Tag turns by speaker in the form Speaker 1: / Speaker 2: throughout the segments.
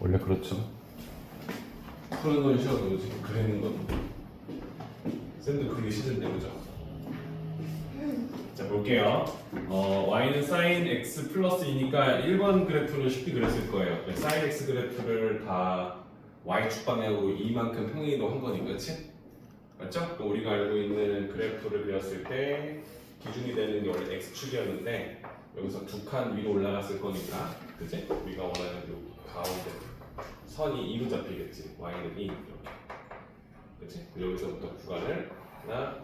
Speaker 1: 원래 그렇죠. 푸는 건 쉬워도 지금 그리는 건 쌤도 그리기 싫은데 그죠? 자 볼게요. y는 sin x 플러스 2니까 1번 그래프를 쉽게 그렸을 거예요. sin x 그래프를 다 y축 방향으로 2만큼 평행이동 한 거니까 그치? 맞죠? 그럼 우리가 알고 있는 그래프를 그렸을 때 기준이 되는 게 원래 x축이었는데 여기서 두 칸 위로 올라갔을 거니까 그치? 우리가 원하는 그 가운데 선이 2로 잡히겠지. y는 2 이렇게 그치? 여기서부터 구간을 하나,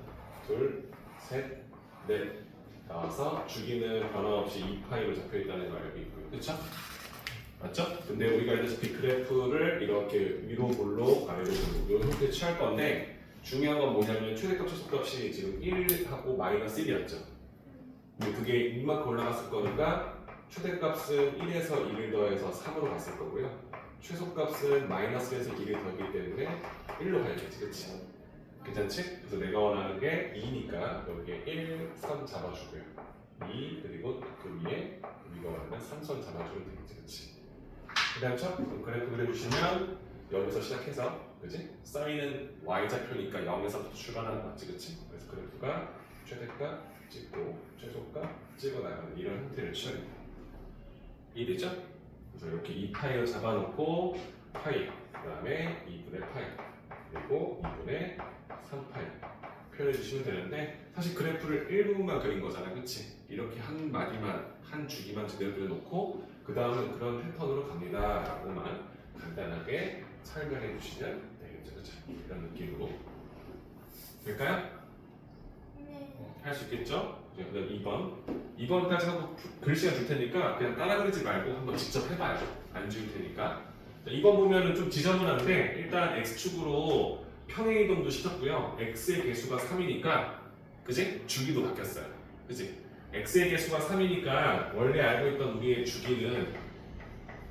Speaker 1: 둘, 셋, 넷 나와서 주기는 변함없이 2파이로 잡혀있다는 걸 알고 있고요. 그쵸? 맞죠? 근데 우리가 알다시피 그래프를 이렇게 위로 볼록 아래로 볼록 이런 형태 취할 건데 중요한 건 뭐냐면 최대값 최소값이 지금 1하고 마이너스 1이었죠. 근데 그게 이만큼 올라갔을 거니까 최대값은 1에서 1을 더해서 3으로 갔을 거고요. 최소값은 마이너스 1에서 1을 더하기 때문에 1로 가야겠지, 그치? 괜찮지? 그래서 내가 원하는 게 2니까 여기에 1, 3 잡아주고요. 2 그리고 그 위에 우리가 원하는 3선 잡아주면 되겠지, 그치? 그다음에 그럼 그래프 그려주시면 여기서 시작해서 그지? 사인은 y좌표니까 0에서부터 출발하는 거 맞지, 그치? 그래서 그래프가 최대값 찍고 최소값 찍어 나가는 이런 형태를 취해요. 이해되죠? 그래서 이렇게 2파이를 잡아놓고 파이, 그 다음에 2분의 파이, 그리고 2분의 3파이 표현해 주시면 되는데 사실 그래프를 일부분만 그린 거잖아, 그치? 이렇게 한 마디만, 한 주기만 제대로 그려놓고 그 다음은 그런 패턴으로 갑니다 라고만 간단하게 설명해 주시면 되겠죠, 그쵸? 이런 느낌으로 될까요?
Speaker 2: 네.
Speaker 1: 할 수 있겠죠? 그 다음 2번까지 하고 글씨가 줄 테니까 그냥 따라 그리지 말고 한번 직접 해봐요. 안 줄 테니까. 자, 2번 보면은 좀 지저분한데 일단 x축으로 평행이동도 시켰고요. x의 개수가 3이니까 그지? 주기도 바뀌었어요. 그지? x의 개수가 3이니까 원래 알고 있던 우리의 주기는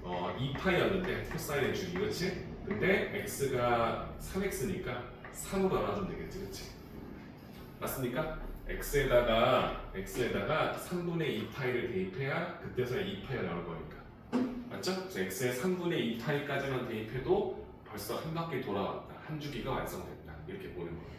Speaker 1: 2파이였는데 코사인의 주기, 그치? 근데 x가 3x니까 3으로 나눠주면 되겠지, 그치? 맞습니까? x에다가 3분의 2파이를 대입해야 그때서야 2파이가 나올 거니까. 맞죠? 그래서 x에 3분의 2파이까지만 대입해도 벌써 한 바퀴 돌아왔다. 한 주기가 완성됐다. 이렇게 보는 거예요.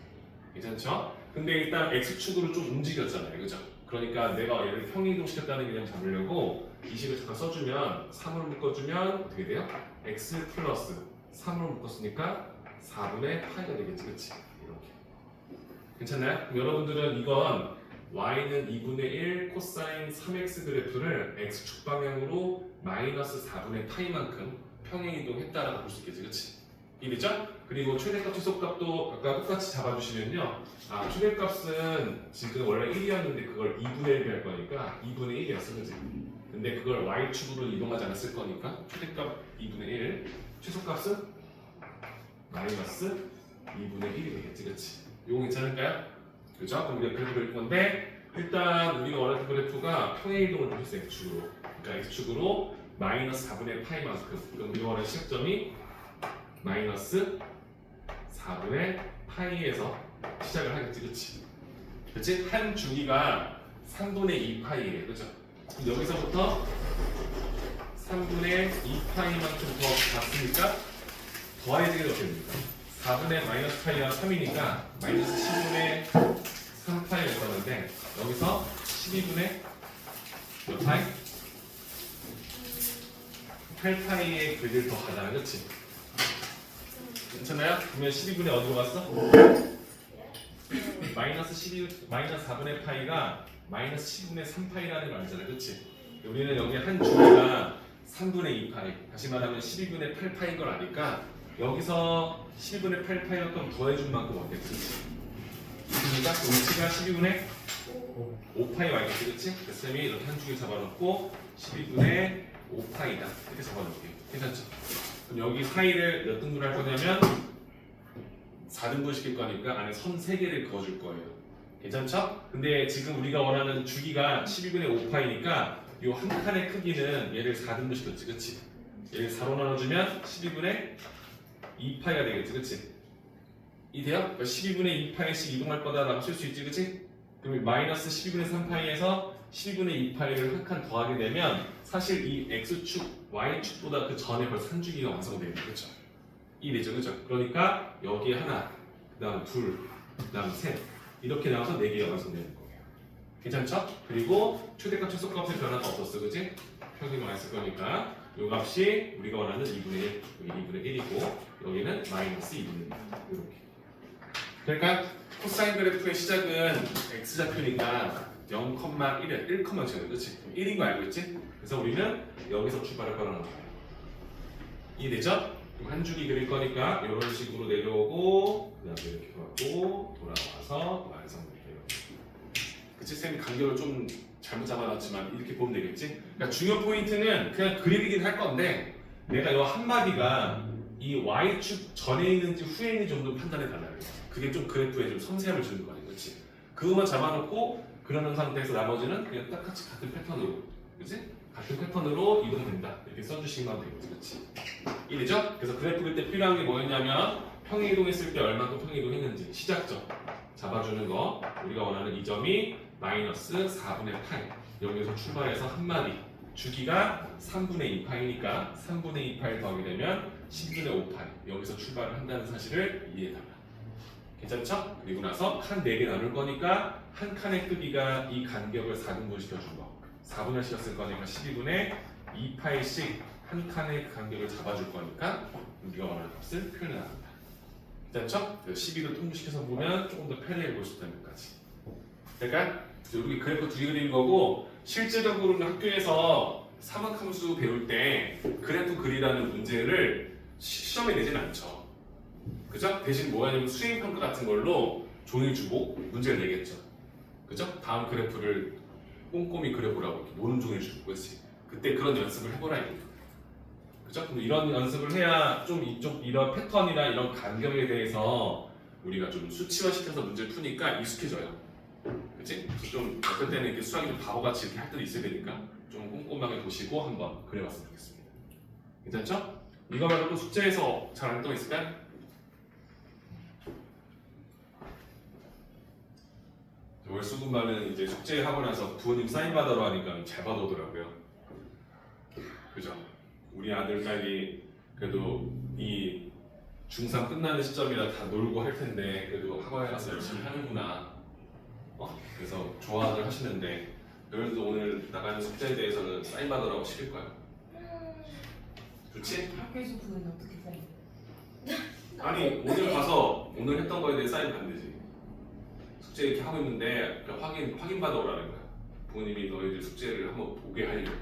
Speaker 1: 괜찮죠? 근데 일단 x축으로 좀 움직였잖아요. 그죠? 그러니까 내가 얘를 평행이동 시켰다는 개념 잡으려고 이 식을 잠깐 써주면 3으로 묶어주면 어떻게 돼요? x 플러스 3으로 묶었으니까 4분의 파이가 되겠지, 그치? 이렇게. 괜찮나요? 그럼 여러분들은 이건 y는 2분의 1 코사인 3x 그래프를 x축 방향으로 마이너스 4분의 파이만큼 평행이동했다라고 볼 수 있겠지, 그치? 이해되죠? 그리고 최대값, 최소값도 아까 똑같이 잡아주시면요. 최대값은 지금 원래 1이었는데 그걸 2분의 1이 할 거니까 2분의 1이었어, 그치? 근데 그걸 y축으로 이동하지 않았을 거니까 최대값 2분의 1, 최소값은 마이너스 2분의 1이 되겠지, 그치? 이거 괜찮을까요? 그죠? 그럼 우리가 그래프 그릴 건데 일단 우리가 원하는 그래프가 평행이동을 보셨어요, x축으로. 그러니까 x축으로 마이너스 4분의 파이만큼. 그럼 우리가 원하는 시작점이 마이너스 4분의 파이에서 시작을 하겠지, 그치? 그치? 한 주기가 3분의 2파이예요, 그죠? 그럼 여기서부터 3분의 2파이만큼 더 갔으니까 더해지게 어떻게 됩니까? 4분의 마이너스 파이가 3이니까 마이너스 10분의 3파이가 있었는데 여기서 12분의 몇 파이? 8파이의 길이를 더 가잖아, 그치? 괜찮아요? 그러면 12분의 어디로 갔어? 마이너스 4분의 파이가 마이너스 10분의 3파이라는 걸 알잖아, 그치? 우리는 여기 한 주기가 3분의 2파이, 다시 말하면 12분의 8파이인 걸 아니까 여기서 12분의 8파이만큼 더해준 만큼 어땠지? 그러니까 위치가 12분의 5파이 와있겠지, 그치? 그래서 쌤이 이렇게 한 주기 잡아놓고 12분의 5파이다 이렇게 잡아놓을게요. 괜찮죠? 그럼 여기 사이를 몇 등분할 거냐면 4등분 시킬 거니까 안에 선 3개를 그어줄 거예요. 괜찮죠? 근데 지금 우리가 원하는 주기가 12분의 5파이니까 이 한 칸의 크기는 얘를 4등분 시켰지, 그치? 얘를 4로 나눠주면 12분의 2파이가 되겠지, 그치? 이돼요? 그러니까 12분의 2파이씩 이동할 거다라고 쓸 수 있지, 그치? 그럼 마이너스 12분의 3파이에서 12분의 2 파이를 한 칸 더하게 되면 사실 이 x축, y축보다 그 전에 벌써 한 주기가 완성되는 거죠. 이래죠, 그죠? 그러니까 여기에 하나, 그 다음 둘, 그 다음 셋 이렇게 나와서 4개가 완성되는 거예요. 괜찮죠? 그리고 최대값, 최소값의 변화가 없었어, 그지? 평균만 했을 거니까 이 값이 우리가 원하는 2분의 1, 2분의 1이고 여기는 마이너스 2분의 1 이렇게. 그러니까 코사인 그래프의 시작은 x좌표니까 0,1에 1,0는 그치? 1인 거 알고 있지? 그래서 우리는 여기서 출발을 걸어놓은 거예요. 이해되죠? 그럼 한 줄기 그릴 거니까 이런 식으로 내려오고 그 다음에 이렇게 돌아오고 돌아와서 완성돼요. 그치? 쌤이 간격을 좀 잘못 잡아놨지만 이렇게 보면 되겠지? 그러니까 중요 포인트는 그냥 그리긴 할 건데 내가 이 한마디가 이 y축 전에 있는지 후에 있는지 정도 판단해 달라는 거야. 그게 좀 그래프에 좀 섬세함을 주는 거 아니야, 그렇지? 그것만 잡아놓고 그러는 상태에서 나머지는 그냥 똑같이 같은 패턴으로, 그렇지? 같은 패턴으로 이동된다 이렇게 써주시면 되겠지, 그렇지? 이해죠? 그래서 그래프 그때 필요한 게 뭐였냐면 평행이동했을 때 얼마큼 평행이동했는지 시작점 잡아주는 거. 우리가 원하는 이 점이 마이너스 4분의 8 여기서 출발해서 한 마디 주기가 3분의 2파이니까 3분의 2파이 더하게 되면 10분의 5파이 여기서 출발을 한다는 사실을 이해해달라. 괜찮죠? 그리고 나서 칸 4개 나눌 거니까 한 칸의 크기가 이 간격을 4등분 시켜준 거 4분을 시켰을 거니까 12분의 2파이씩 한 칸의 간격을 잡아줄 거니까 우리가 원하는 값을 표현해 나간다. 괜찮죠? 12를 통분시켜서 보면 조금 더 편리해 보일 수 있다는 것까지. 그러니까 우리 그래프 두 개 그리는 거고 실제적으로는 학교에서 사막함수 배울 때 그래프 그리라는 문제를 시험에 내진 않죠. 그죠? 대신 뭐냐면 수행평가 같은 걸로 종이 주고 문제를 내겠죠. 그죠? 다음 그래프를 꼼꼼히 그려보라고 이렇게 노는 종이를 주고 그렇지. 그때 그런 연습을 해보라 이거예요. 그죠? 그럼 이런 연습을 해야 좀 이쪽 이런 패턴이나 이런 간격에 대해서 우리가 좀 수치화시켜서 문제를 푸니까 익숙해져요. 그치? 그래서 좀 어떨 때는 이렇게 수학이 좀 바보같이 이렇게 할 때도 있어야 되니까 좀 꼼꼼하게 보시고 한번 그려봤으면 좋겠습니다. 괜찮죠? 이거 말고 숙제에서 잘 안 떠있을까요? 월수분반은 이제 숙제하고 나서 부모님 사인 받으러 하니까 잘 받아오더라고요. 그죠? 우리 아들, 딸이 그래도 이 중3 끝나는 시점이라 다 놀고 할 텐데 그래도 학원에 가서 열심히 하는구나. 그래서 좋아들 하시는데 여러분도 오늘 나가는 숙제에 대해서는 사인 받으라고 시킬 거예요. 좋지?
Speaker 2: 학교에서 부모님 어떻게 사요?
Speaker 1: 아니 오늘 가서 오늘 했던 거에 대해 사인 받는 되지. 숙제 이렇게 하고 있는데 확인 받아 오라는 거야. 부모님이 너희들 숙제를 한번 보게 하려고.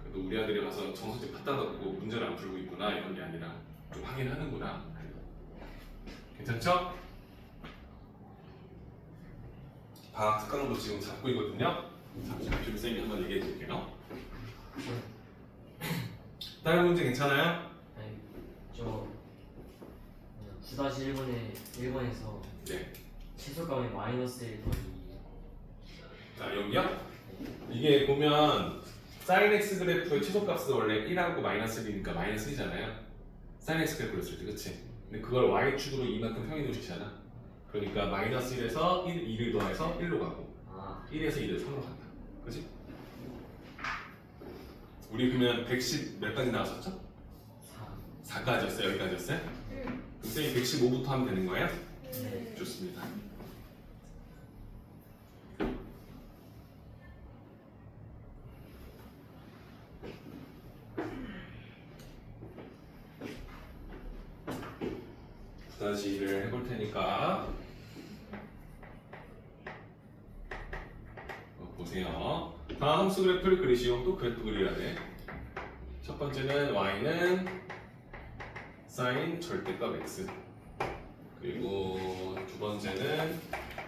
Speaker 1: 그래도 우리 아들이 가서 정서집 갖다 놓고 문제를 안 풀고 있구나 이런 게 아니라 좀 확인하는구나. 괜찮죠? 방학 특강도 지금 잡고 있거든요. 잠시만 쌤이 한번 얘기해 드릴게요. 다른 문제 괜찮아요?
Speaker 3: 네, 저 9-1번에 1번에서
Speaker 1: 네.
Speaker 3: 최소값의 마이너스 1 더하기
Speaker 1: 자 여기요? 이게 보면 사인 x 그래프의 최소값은 원래 1하고 마이너스 1이니까 마이너스 1이잖아요. 사인 x 그래프를 쓸 때, 그치? 근데 그걸 y축으로 이만큼 평행이동시키잖아. 그러니까 마이너스 1에서 2를 더해서 1로 가고 1에서 2를 3으로 간다. 그치? 우리 그러면 110 몇 가지 나왔었죠? 4까지였어요? 여기까지였어요? 그럼 쌤이 115부터 하면 되는 거예요?
Speaker 3: 네.
Speaker 1: 좋습니다. 다시 일을 해볼 테니까 보세요. 다음 함수 그래프를 그리시오. 또 그래프 그려야 돼. 첫 번째는 y는 사인 절대값 x 그리고 두 번째는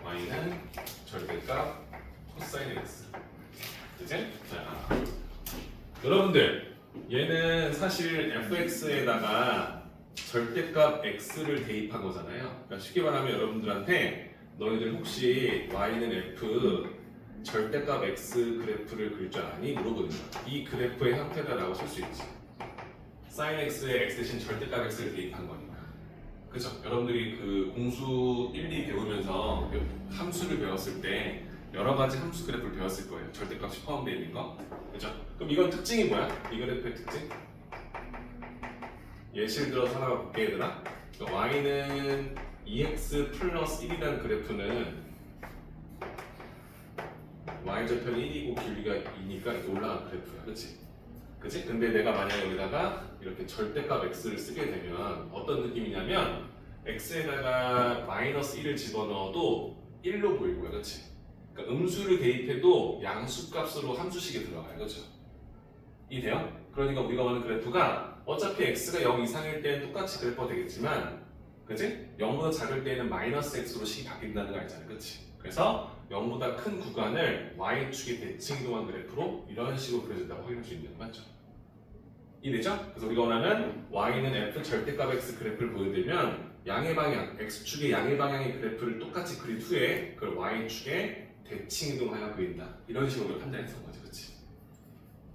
Speaker 1: y는 절대값 코사인 x. 그치? 자, 여러분들 얘는 사실 fx에다가 절대값 x를 대입한 거잖아요. 그러니까 쉽게 말하면 여러분들한테 너희들 혹시 y는 f 절대값 x 그래프를 그릴 줄 아니? 물어보거든요. 이 그래프의 형태다라고 쓸 수 있지. sin x에 x 대신 절대값 x를 대입한 거니까. 그죠? 여러분들이 그 공수 1, 2 배우면서 함수를 배웠을 때 여러 가지 함수 그래프를 배웠을 거예요. 절대값이 포함되어 있는 거. 그죠? 그럼 이건 특징이 뭐야? 이 그래프의 특징? 예시를 들어서 하나 볼게 얘들아. y는 2x 플러스 1이라는 그래프는 y절편이 1이고 길이가 2니까 이렇게 올라가는 그래프야. 그치? 그치? 근데 내가 만약에 여기다가 이렇게 절대값 x를 쓰게 되면 어떤 느낌이냐면 x에다가 마이너스 1을 집어넣어도 1로 보일 거야. 그치? 그러니까 음수를 대입해도 양수값으로 함수식이 들어가요. 그죠? 이해돼요? 그러니까 우리가 보는 그래프가 어차피 x가 0 이상일 때는 똑같이 그래프가 되겠지만 그치? 0보다 작을 때는 마이너스 x로 식이 바뀐다는 거 알잖아. 그치? 그래서 0보다 큰 구간을 y축의 대칭 이동한 그래프로 이런 식으로 그려진다고 확인할 수 있는 거 맞죠? 이해되죠? 그래서 우리가 원하는 y는 f 절대값 x 그래프를 보여드리면 양의 방향, x축의 양의 방향의 그래프를 똑같이 그린 후에 그걸 y축의 대칭 이동하여 그린다. 이런 식으로 우리가 판단해서 온 거죠. 그치?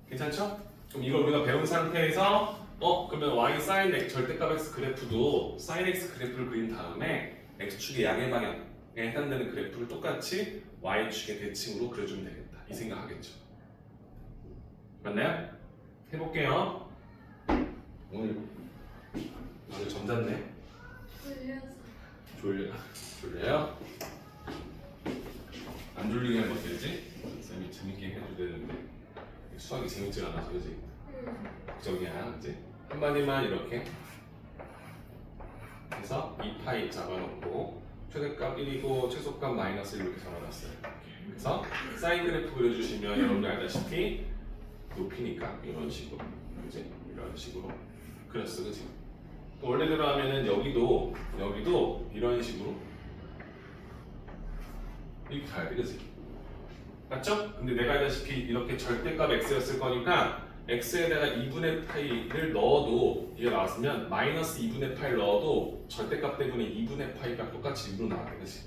Speaker 1: 괜찮죠? 그럼 이걸 우리가 배운 상태에서 그러면 y sin x 절대값 x 그래프도 sin x 그래프를 그린 다음에 x축의 양의 방향에 해당되는 그래프를 똑같이 y축의 대칭으로 그려주면 되겠다. 이 생각하겠죠. 맞나요? 해볼게요. 오늘 점잖네. 졸려요? 안 졸리게 하면 어떨지? 쌤이 재밌게 해줘야 되는데 수학이 재밌지가 않아서 그지? 걱정이야 이제 한마디만 이렇게 해서 2파이 잡아놓고 최대값 1이고 최소값 마이너스 1 이렇게 잡아놨어요. 그래서 사인 그래프 그려주시면 여러분들 알다시피 높이니까 이런 식으로 그지? 이런 식으로 그렸어 그지? 원래대로 하면은 여기도 이런 식으로 이렇게 가야 돼 그지? 맞죠? 근데 내가 알다시피 이렇게 절대값 x였을 거니까 x에다가 2분의 파이를 넣어도 이게 나왔으면 마이너스 2분의 파이를 넣어도 절대값 때문에 2분의 파이가 똑같이 2로 나와야 돼 그지?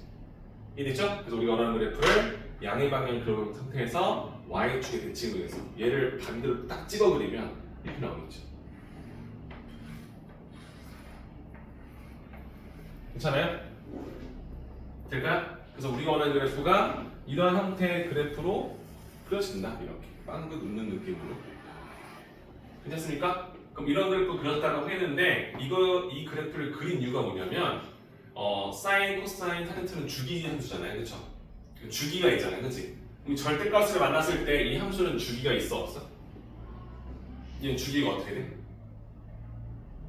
Speaker 1: 이해됐죠? 그래서 우리가 원하는 그래프를 양의 방향을 그려놓은 상태에서 y축의 대칭으로 해서 얘를 반대로 딱 찍어 그리면 이렇게 나오겠죠. 괜찮아요? 될까요? 그래서 우리가 원하는 그래프가 이러한 형태의 그래프로 그려진다. 이렇게 빵긋 웃는 느낌으로. 괜찮습니까? 그럼 이런 그래프 그렸다고 했는데 이 그래프를 그린 이유가 뭐냐면 사인, 코사인, 타젠트는 주기 함수잖아요. 그렇죠? 주기가 있잖아요. 그렇지? 그럼 절대값을 만났을 때 이 함수는 주기가 있어 없어? 얘는 주기가 어떻게 돼?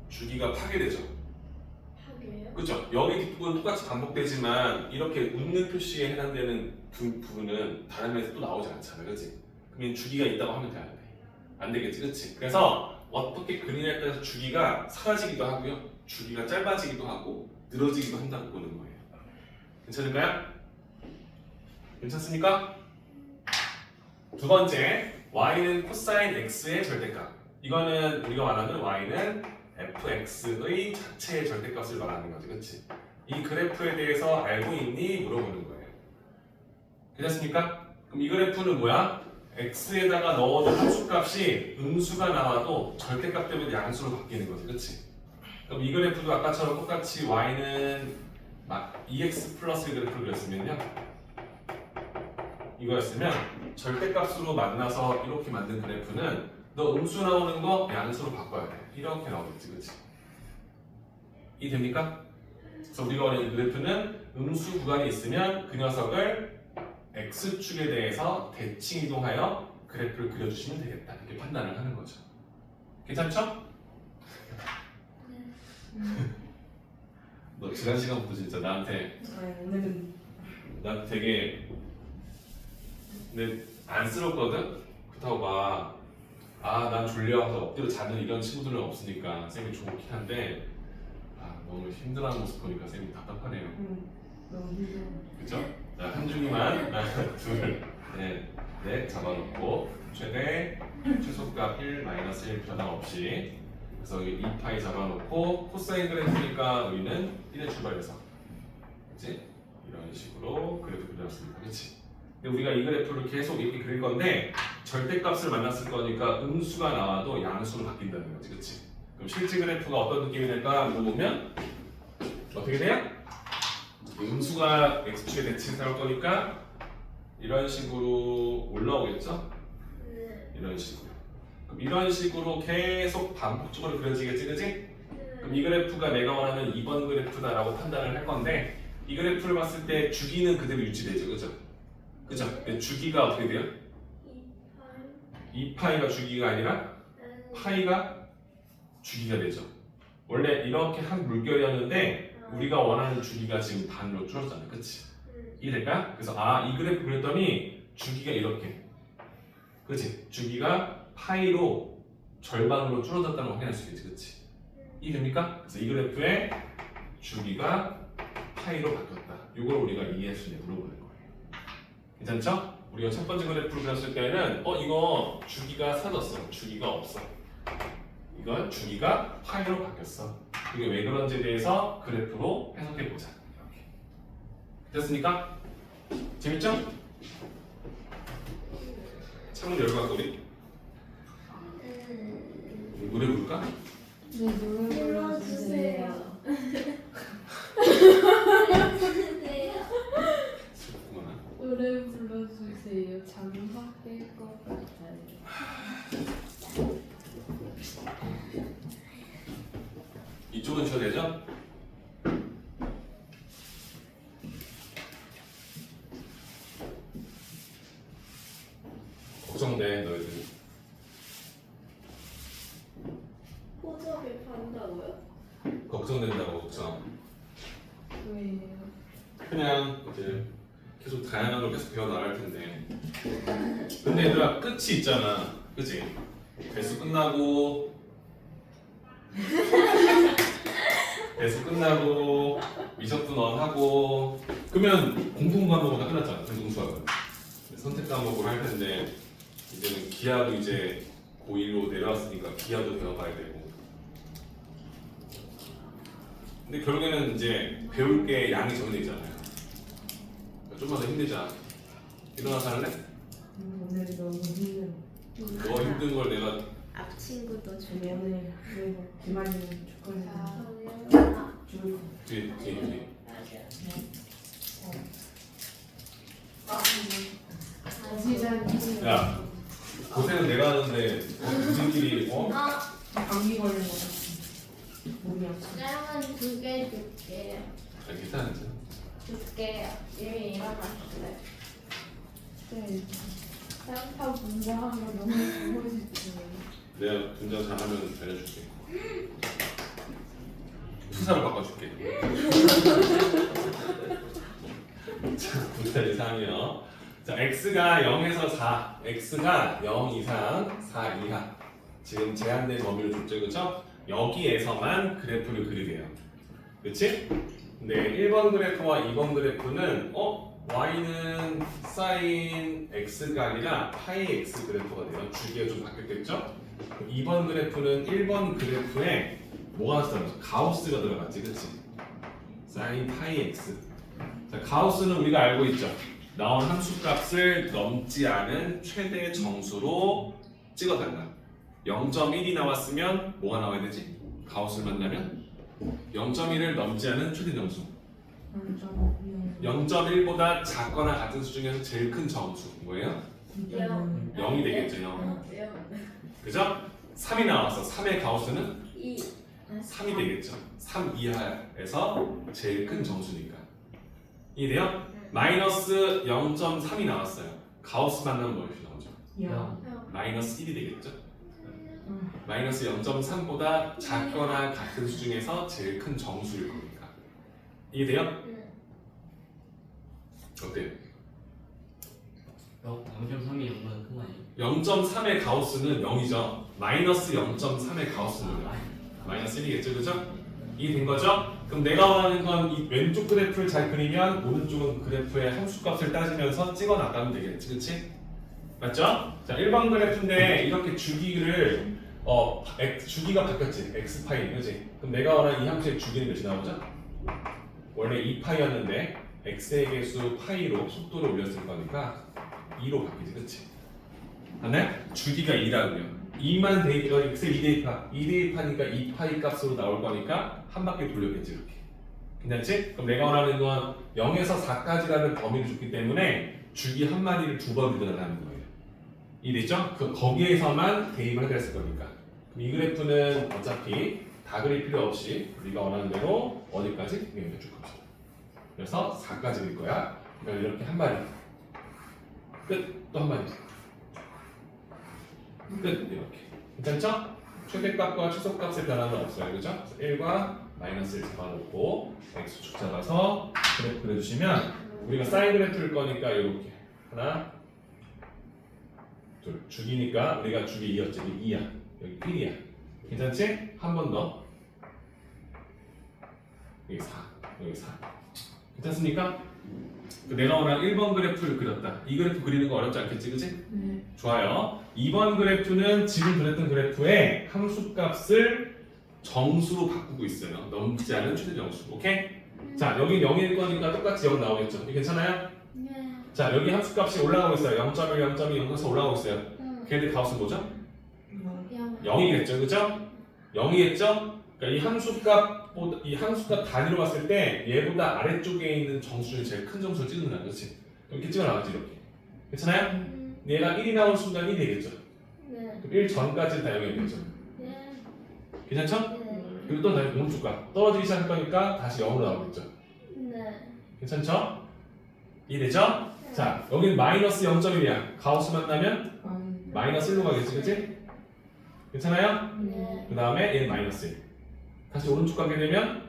Speaker 1: 주기가 파괴되죠.
Speaker 2: 파괴요?
Speaker 1: 그렇죠? 여기 뒷부분은 똑같이 반복되지만 이렇게 웃는 표시에 해당되는 부분은 다른 면에서 또 나오지 않잖아요. 그렇지? 그러면 주기가 있다고 하면 돼야 돼. 안 되겠지, 그렇지? 그래서 어떻게 그리냐에 따라서 주기가 사라지기도 하고요, 주기가 짧아지기도 하고 늘어지기도 한다고 보는 거예요. 괜찮을까요? 괜찮습니까? 두 번째, y는 코사인 x의 절대값. 이거는 우리가 말하는 y는 fx의 자체의 절대값을 말하는 거지, 그렇지? 이 그래프에 대해서 알고 있니? 물어보는 거예요. 괜찮습니까? 그럼 이 그래프는 뭐야? x에다가 넣어도 함수값이 음수가 나와도 절대값 때문에 양수로 바뀌는 거지, 그렇지? 그럼 이 그래프도 아까처럼 똑같이 y는 2x 플러스 그래프를 그렸으면요, 이거였으면 절대값으로 만나서 이렇게 만든 그래프는 너 음수 나오는 거 양수로 바꿔야 돼. 이렇게 나오겠지, 그렇지? 이해됩니까? 그래서 우리가 원하는 그래프는 음수 구간이 있으면 그 녀석을 x축에 대해서 대칭 이동하여 그래프를 그려주시면 되겠다. 이렇게 판단을 하는 거죠. 괜찮죠? 너 지난 시간부터 진짜 나한테
Speaker 4: 오늘은
Speaker 1: 되게 근데 안쓰럽거든? 그렇다고 막 난 졸려서 엎드려 자는 이런 친구들은 없으니까 쌤이 좋긴 한데 너무 힘들어하는 모습 보니까 쌤이 답답하네요.
Speaker 4: 너무 힘들어.
Speaker 1: 그죠? 자, 한중이만 둘, 넷 잡아놓고 최소값 1, 마이너스 1 변화 없이, 그래서 여기 2파이 잡아놓고 코사인 그래프니까 우리는 1에 출발해서, 그치? 이런 식으로 그래프 그려놨습니다. 그치? 근데 우리가 이 그래프를 계속 이렇게 그릴 건데 절대값을 만났을 거니까 음수가 나와도 양수로 바뀐다는 거지, 그치? 그럼 실제 그래프가 어떤 느낌이 될까 물어보면 어떻게 돼요? 음수가 x축에 대칭 나올 거니까 이런 식으로 올라오겠죠?
Speaker 2: 네.
Speaker 1: 이런 식으로. 그럼 이런 식으로 계속 반복적으로 그려지겠지, 그지? 그럼 이 그래프가 내가 원하는 2번 그래프다라고 판단을 할 건데 이 그래프를 봤을 때 주기는 그대로 유지되죠, 그죠? 그죠? 근데 주기가 어떻게 돼요? 2파이가 주기가 아니라 파이가 주기가 되죠. 원래 이렇게 한 물결이었는데 우리가 원하는 주기가 지금 반으로 줄었잖아요, 그치? 이해될까? 그래서 이 그래프 그렸더니 주기가 이렇게, 그치? 주기가 파이로 절반으로 줄어졌다는 걸 확인할 수 있겠지, 그치? 이해됩니까? 그래서 이 그래프의 주기가 파이로 바뀌었다. 이걸 우리가 이해할 수 있는 물어보는 거예요. 괜찮죠? 우리가 첫 번째 그래프를 그렸을 때는 이거 주기가 사라졌어. 주기가 없어. 이건 주기가 파이로 바뀌었어. 이게 왜 그런지에 대해서 그래프로 해석해 보자. 이렇게. 됐습니까? 재밌죠? 창문 열고 갈까 우리? 노래 부를까?
Speaker 4: 네, 노래 불러주세요.
Speaker 1: 슬프구나.
Speaker 4: 노래 불러주세요. 잠바 깰것 같아요.
Speaker 1: 이쪽은 쉬어야 되죠? 걱정돼 너희들.
Speaker 2: 호적에 판다고요?
Speaker 1: 걱정된다고 걱정.
Speaker 4: 왜요?
Speaker 1: 그냥 이제 계속 다양한 걸 계속 배워 나갈 텐데. 근데 얘들아 끝이 있잖아, 그치? 배수 끝나고 미적 분원 하고 그러면 공통 과목은 다 끝났잖아. 공통 수학은 선택 과목을 할 텐데 이제는 기하도 이제 고1로 내려왔으니까 기하도 배워봐야 되고. 근데 결국에는 이제 배울 게 양이 정해져 있잖아요. 그러니까 좀만 더 힘내자. 일어나서 할래?
Speaker 4: 오늘 너무 힘들어.
Speaker 1: 너 힘든 걸 내가
Speaker 2: 앞 친구도
Speaker 4: 오늘 그리고 기말리는 축구는 죽을 거.
Speaker 1: 뒤에
Speaker 4: 시장.
Speaker 1: 야 고생은 내가 하는데 우리끼리
Speaker 4: 감기 걸린 거 같아. 몸이 아파.
Speaker 2: 짱은 2개 줄게요.
Speaker 1: 괜찮지?
Speaker 2: 줄게요. 이미 일어났어요.
Speaker 4: 네. 쌍파 분장한 거 너무 보고 싶어요.
Speaker 1: 내가 분장 잘하면 알려줄게. 수사로 바꿔줄게. 자, 분자 이상이요. 자, x가 0에서 4, x가 0 이상, 4 이하. 지금 제한된 범위를 줬죠, 그렇죠? 여기에서만 그래프를 그리게요. 그렇지? 근데 1번 그래프와 2번 그래프는 y는 sin x가 아니라 파이 x 그래프가 돼요. 주기가 좀 바뀌었겠죠? 2번 그래프는 1번 그래프에 뭐가 들어갔어? 가우스가 들어갔지, 그렇지? sin 파이 x. 자, 가우스는 우리가 알고 있죠. 나온 함수값을 넘지 않은 최대 정수로 찍어달라. 0.1이 나왔으면 뭐가 나와야 되지? 가우스를 만나면 0.1을 넘지 않은 최대 정수. 0.1보다 작거나 같은 수 중에서 제일 큰 정수 뭐예요? 0이 되겠죠, 0. 그죠? 3이 나왔어. 3의 가우스는 3이 되겠죠. 3 이하에서 제일 큰 정수니까. 이해돼요? 마이너스 0.3이 나왔어요. 가우스 만나면 무엇이 나오죠? 마이너스 1이 되겠죠? 마이너스 0.3보다 작거나 같은 수 중에서 제일 큰 정수일 거니까. 이해돼요? 어때요?
Speaker 3: 0.3이 0보다 큰 거 아니에요?
Speaker 1: 0.3의 가우스는 0이죠. 마이너스 0.3의 가우스는 0. 마이너스 1이겠죠, 그죠? 이해된 거죠? 그럼 내가 원하는 건 이 왼쪽 그래프를 잘 그리면 오른쪽은 그래프의 함수값을 따지면서 찍어 나가면 되겠지, 그치? 맞죠? 자, 1번 그래프인데 이렇게 주기를 주기가 바뀌었지, x파이, 그치? 그럼 내가 원하는 이 함수의 주기는 몇이 나오죠? 원래 2파이였는데 x의 개수 파이로 속도를 올렸을 거니까 2로 바뀌지, 그치? 맞나요? 주기가 2라고요. 2만 대입, x의 2 대입하, 2 대입하니까 2파이 값으로 나올 거니까 한 바퀴 돌렸겠지, 이렇게. 괜찮지? 그럼 내가 원하는 건 0에서 4까지라는 범위를 줬기 때문에 주기 한 마디를 두 번 그려달라는 거예요. 이해됐죠? 거기에서만 대입을 하게 했을 거니까. 이 그래프는 어차피 다 그릴 필요 없이 우리가 원하는 대로 어디까지 그려줄 겁니다. 그래서 4까지 그릴 거야. 그러니까 이렇게 한 마디. 끝. 또 한 마디. 끝. 이렇게. 괜찮죠? 최대값과 최소값의 변화는 없어요. 그죠? 1과 마이너스를 잡아놓고 x축 잡아서 그래프 그려주시면 우리가 사인 그래프를 거니까 이렇게 하나 둘 주기니까 우리가 주기 2였지. 여기 2야. 여기 1이야. 괜찮지? 한 번 더. 여기 4. 여기 4. 괜찮습니까? 내가 원하는 1번 그래프를 그렸다. 이 그래프 그리는 거 어렵지 않겠지, 그치?
Speaker 4: 네.
Speaker 1: 좋아요. 2번 그래프는 지금 그렸던 그래프의 함수값을 정수로 바꾸고 있어요. 넘지 않은 최대 정수. 오케이? 자, 여기 0일 거니까 똑같이 0 나오겠죠? 이게 괜찮아요?
Speaker 2: 네.
Speaker 1: 자, 여기 함수값이 올라가고 있어요. 0.1, 0.2, 0에서 올라가고 있어요. 걔네들 값은 뭐죠?
Speaker 4: 이거
Speaker 1: 0이겠죠, 그죠? 0이겠죠? 그러니까 이 함수값 단위로 봤을 때 얘보다 아래쪽에 있는 정수를 제일 큰 정수를 찍는 거야, 그렇지? 이렇게 찍어나가지 이렇게. 괜찮아요? 얘가 1이 나올 순간 1이 되겠죠?
Speaker 2: 네.
Speaker 1: 그럼 1 전까지는 다 0이 되겠죠?
Speaker 2: 네.
Speaker 1: 괜찮죠?
Speaker 2: 네.
Speaker 1: 그리고 또 다시 오른쪽 값 떨어지기 시작할 거니까 다시 0으로 나오겠죠?
Speaker 2: 네.
Speaker 1: 괜찮죠? 이해되죠? 자, 여기는 마이너스 0.1이야. 가우스 만나면 마이너스 1로 가겠지, 그치? 괜찮아요?
Speaker 2: 네.
Speaker 1: 그 다음에 얘는 마이너스 1. 다시 오른쪽 가게 되면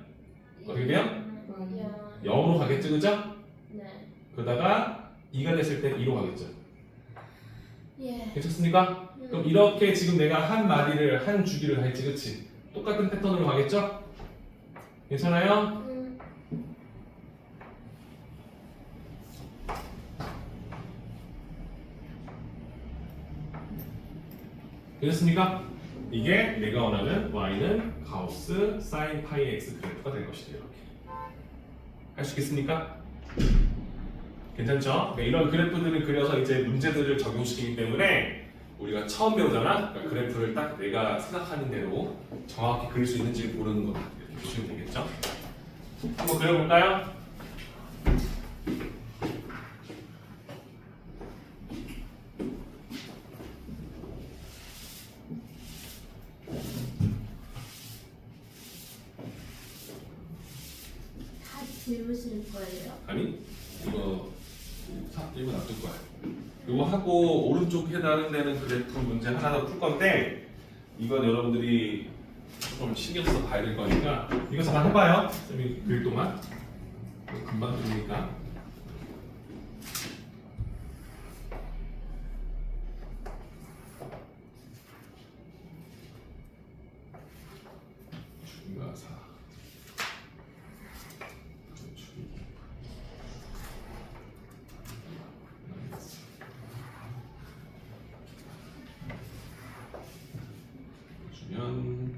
Speaker 1: 어떻게 돼요? 0으로 가겠죠, 그죠?
Speaker 2: 네.
Speaker 1: 그러다가 2가 됐을 때 2로 가겠죠.
Speaker 2: 예.
Speaker 1: 괜찮습니까? 그럼 이렇게 지금 내가 한 마디를 한 주기를 했지, 그치? 똑같은 패턴으로 가겠죠? 괜찮아요? 되셨습니까? 이게 내가 원하는 y는 가우스 사인 파이 x 그래프가 될 것이다. 이렇게 할 수 있겠습니까? 괜찮죠? 네, 이런 그래프들을 그려서 이제 문제들을 적용시키기 때문에 우리가 처음 배우잖아. 그러니까 그래프를 딱 내가 생각하는 대로 정확히 그릴 수 있는지 모르는 거다. 이렇게 보시면 되겠죠? 한번 그려볼까요?
Speaker 2: 다 지우실 거예요?
Speaker 1: 아니 이거 이거 놔둘 거야. 이거 하고 오른쪽 해당하는 데는 그래프 문제 하나 더 풀 건데 이건 여러분들이 좀 신경 써서 봐야 될 거니까 이거 잠깐 해봐요. 쌤이 그릴 동안 이거 금방 들으니까. 주기가 4 주기 주면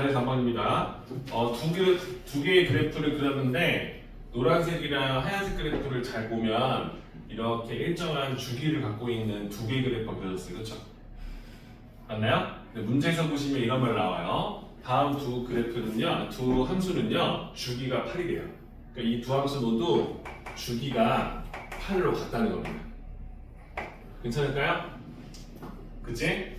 Speaker 1: 자, 3번입니다. 두 개의 그래프를 그렸는데 노란색이랑 하얀색 그래프를 잘 보면 이렇게 일정한 주기를 갖고 있는 두 개의 그래프가 그려졌어요. 그렇죠? 맞나요? 근데 문제에서 보시면 이런 말 나와요. 다음 두 그래프는요, 두 함수는요, 주기가 8이래요. 그러니까 이 두 함수 모두 주기가 8로 같다는 겁니다. 괜찮을까요? 그치?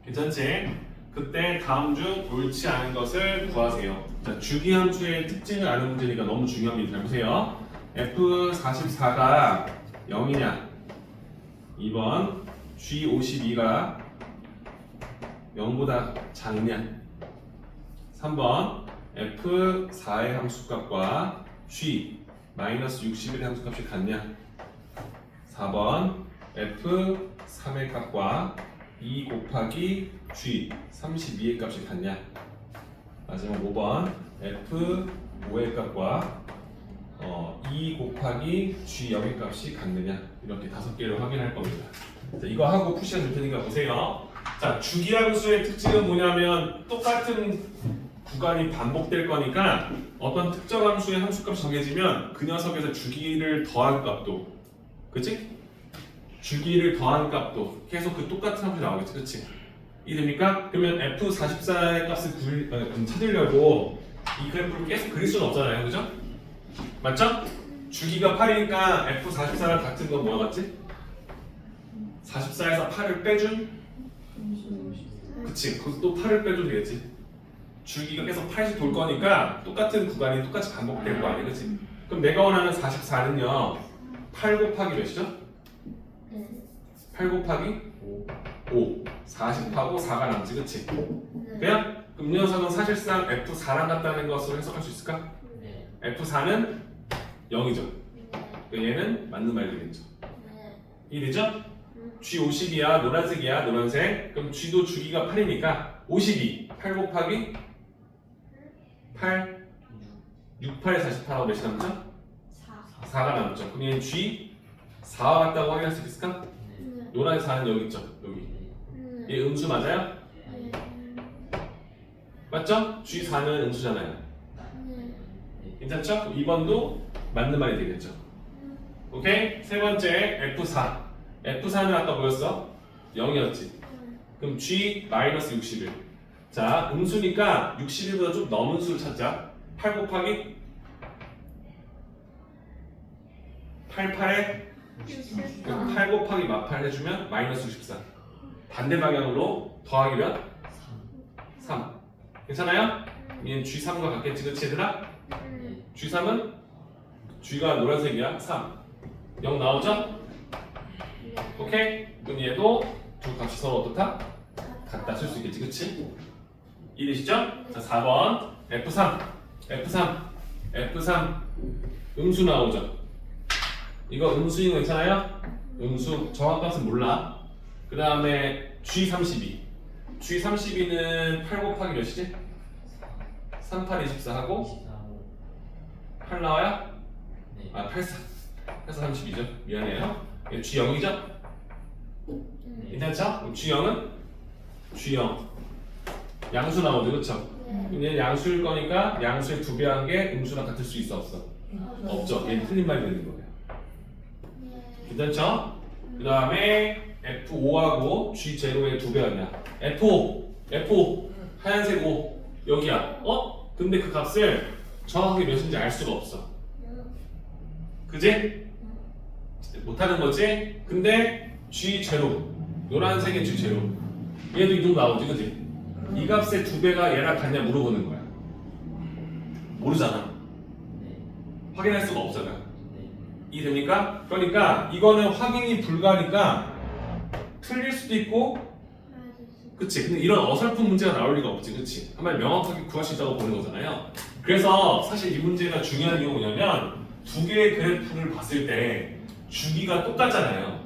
Speaker 1: 괜찮지? 그때 다음 중 옳지 않은 것을 구하세요. 자, 주기 함수의 특징을 아는 문제니까 너무 중요합니다. 잘 보세요. F44가 0이냐? 2번 G52가 0보다 작냐? 3번 F4의 함수값과 G -61의 함수값이 같냐? 4번 F3의 값과 2 곱하기 G 32의 값이 같냐? 마지막 5번 F5의 값과 2 곱하기 G 0의 값이 같느냐? 이렇게 5개를 확인할 겁니다. 자, 이거 하고 푸시해 줄 테니까 보세요. 자, 주기함수의 특징은 뭐냐면 똑같은 구간이 반복될 거니까 어떤 특정 함수의 함수값이 정해지면 그 녀석에서 주기를 더한 값도, 그치? 주기를 더한 값도 계속 그 똑같은 함수 나오겠지, 그치? 이해됩니까? 그러면 F44의 값을 찾으려고 이 그래프를 계속 그릴 수는 없잖아요, 그죠? 맞죠? 주기가 8이니까 F44랑 같은 건 뭐가 같지? 44에서 8을 빼준? 그치, 거기서 또 8을 빼줘도 되겠지. 주기가 계속 8씩 돌 거니까 똑같은 구간이 똑같이 반복될 거 아니야, 그치? 그럼 내가 원하는 44는요 8 곱하기 몇이죠? 8 곱하기 5 40하고 4가 남지, 그치? 그래요? 그럼 이 녀석은 사실상 F4랑 같다는 것으로 해석할 수 있을까?
Speaker 3: 네.
Speaker 1: F4는 0이죠. 얘는 맞는 말이 되겠죠. 이해되죠? G50이야, 노란색이야, 노란색. 그럼 G도 주기가 8이니까 52, 8 곱하기 8, 6, 8에 48하고 몇이 남죠? 4가 남죠. 그럼 얘는 G 4와 같다고 확인할 수 있을까? 노란색 4는 여기 있죠, 여기. 얘 음수 맞아요? 맞죠? G4는 음수잖아요. 괜찮죠? 2번도 맞는 말이 되겠죠. 오케이? 세 번째 F4. F4는 아까 뭐였어? 0이었지. 그럼 G -61. 자, 음수니까 61보다 좀 넘은 수를 찾자. 8 곱하기 88에 8 곱하기 -8 해주면 -64. 반대 방향으로 더하기면 3. 괜찮아요? 얘는 G3과 같겠지, 그치 얘들아? G3은 G가 노란색이야. 3. 0 나오죠? 오케이? 그럼 얘도 두 값이 서로 어떻다? 같다 쓸 수 있겠지, 그치? 이해되시죠? 자, 4번 F3 음수 나오죠? 이거 음수인 거 괜찮아요? 음수 정확값은 몰라. 그 다음에 G32는 8 곱하기 몇이지? 3, 8, 24 하고 8 나와요?
Speaker 3: 네.
Speaker 1: 아, 84 32죠? 미안해요. 얘 G0이죠? 괜찮죠? 그럼 G0은 G0 양수 나오죠, 그쵸? 그럼 얘는 양수일 거니까 양수의 2배 한 게 음수랑 같을 수 있어, 없어? 없죠. 얘는 틀린 말이 되는 거예요. 괜찮죠? 그 다음에 F5하고 G0의 2배 아니야. F5 하얀색 5 여기야. 근데 그 값을 정확하게 몇인지 알 수가 없어. 그지? 못하는 거지? 근데 G0 노란색의 G0 얘도 이 정도 나오지, 그지? 이 값의 2배가 얘랑 같냐 물어보는 거야. 모르잖아. 확인할 수가 없잖아. 이해됩니까? 그러니까 이거는 확인이 불가니까 틀릴 수도 있고, 그치? 근데 이런 어설픈 문제가 나올 리가 없지, 그치? 한번 명확하게 구할 수 있다고 보는 거잖아요. 그래서 사실 이 문제가 중요한 이유가 뭐냐면 두 개의 그래프를 봤을 때 주기가 똑같잖아요.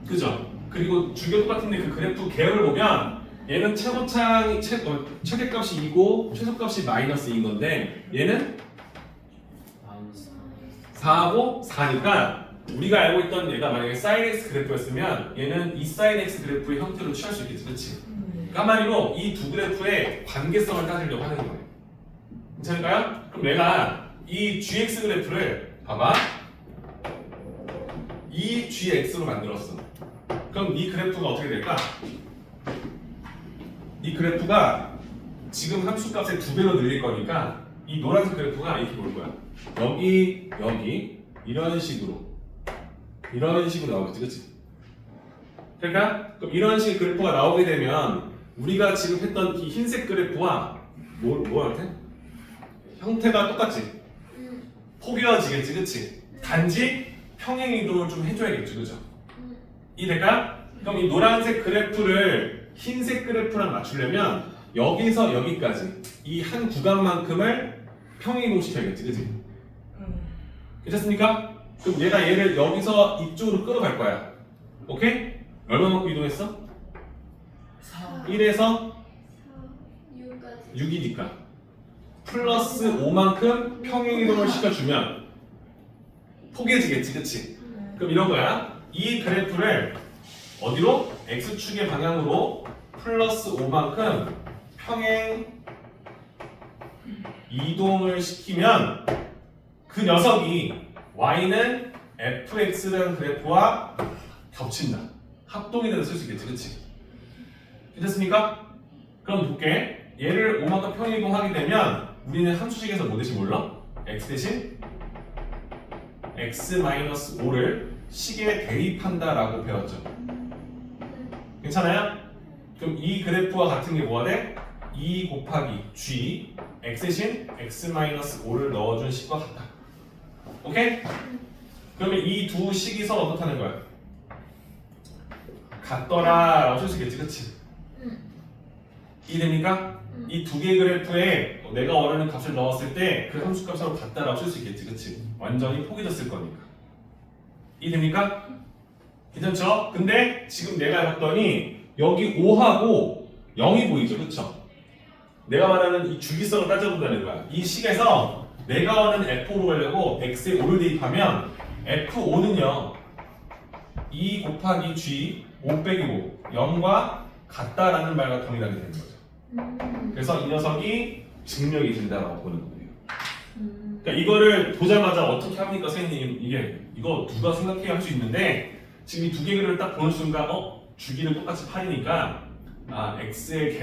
Speaker 1: 그죠? 그리고 주기가 똑같은데 그 그래프 계열을 보면 얘는 최대값이 2고 최소값이 -2인 건데 얘는 4하고 4니까 우리가 알고 있던 얘가 만약에 sin x 그래프였으면 얘는 이 sin x 그래프의 형태로 취할 수 있겠지, 그렇지? 까마리로 이 두 그래프의 관계성을 따지려고 하는 거예요. 괜찮을까요? 그럼 내가 이 gx 그래프를 봐봐. 이 gx로 만들었어. 그럼 이 그래프가 어떻게 될까? 이 그래프가 지금 함수값의 2배로 늘릴 거니까 이 노란색 그래프가 이렇게 볼 거야. 여기 이런 식으로 나오겠지, 그치? 그러니까 그럼 이런 식의 그래프가 나오게 되면 우리가 지금 했던 이 흰색 그래프와 뭐한테? 형태가 똑같지? 포개어지겠지, 그치? 단지 평행 이동을 좀 해줘야겠지, 그죠? 이해될까? 그럼 이 노란색 그래프를 흰색 그래프랑 맞추려면 여기서 여기까지 이 한 구간만큼을 평행 이동시켜야겠지, 그치? 괜찮습니까? 그럼 얘를 여기서 이쪽으로 끌어갈 거야. 오케이? 얼마만큼 이동했어?
Speaker 4: 4.
Speaker 1: 1에서
Speaker 2: 6까지.
Speaker 1: 6이니까 플러스 5만큼 평행 이동을 시켜주면 포개지겠지, 그치? 그럼 이런 거야. 이 그래프를 어디로? x축의 방향으로 플러스 5만큼 평행 이동을 시키면 그 녀석이 y는 fx라는 그래프와 겹친다. 합동이 돼서 쓸 수 있겠지, 그치? 괜찮습니까? 그럼 볼게. 얘를 5만큼 평행 이동하게 되면 우리는 함수식에서 뭐 대신 몰라? x 대신 x-5를 식에 대입한다라고 배웠죠. 괜찮아요? 그럼 이 그래프와 같은 게 뭐가 돼? 2 곱하기 g x 대신 x-5를 넣어준 식과 같다. 오케이? 그러면 이 두 식이 서로 어떻다는 거야? 같더라 라고 쓸 수 있겠지, 그치? 이해됩니까? 이 두 개의 그래프에 내가 원하는 값을 넣었을 때 그 함수 값으로 같다라고 쓸 수 있겠지, 그치? 완전히 포개졌을 거니까. 이해됩니까? 괜찮죠? 근데 지금 내가 해봤더니 여기 5하고 0이 보이죠, 그쵸? 내가 말하는 이 주기성을 따져본다는 거야. 이 식에서 내가 원하는 F5로 가려고 X에 5를 대입하면 F5는요 2 곱하기 G 5 빼기 5 0과 같다라는 말과 동일하게 되는 거죠. 그래서 이 녀석이 증명이 된다라고 보는 거예요. 그러니까 이거를 보자마자 어떻게 합니까, 선생님? 이거 누가 생각해야 할 수 있는데 지금 이 두 개를 딱 보는 순간 주기는 똑같이 8이니까 x의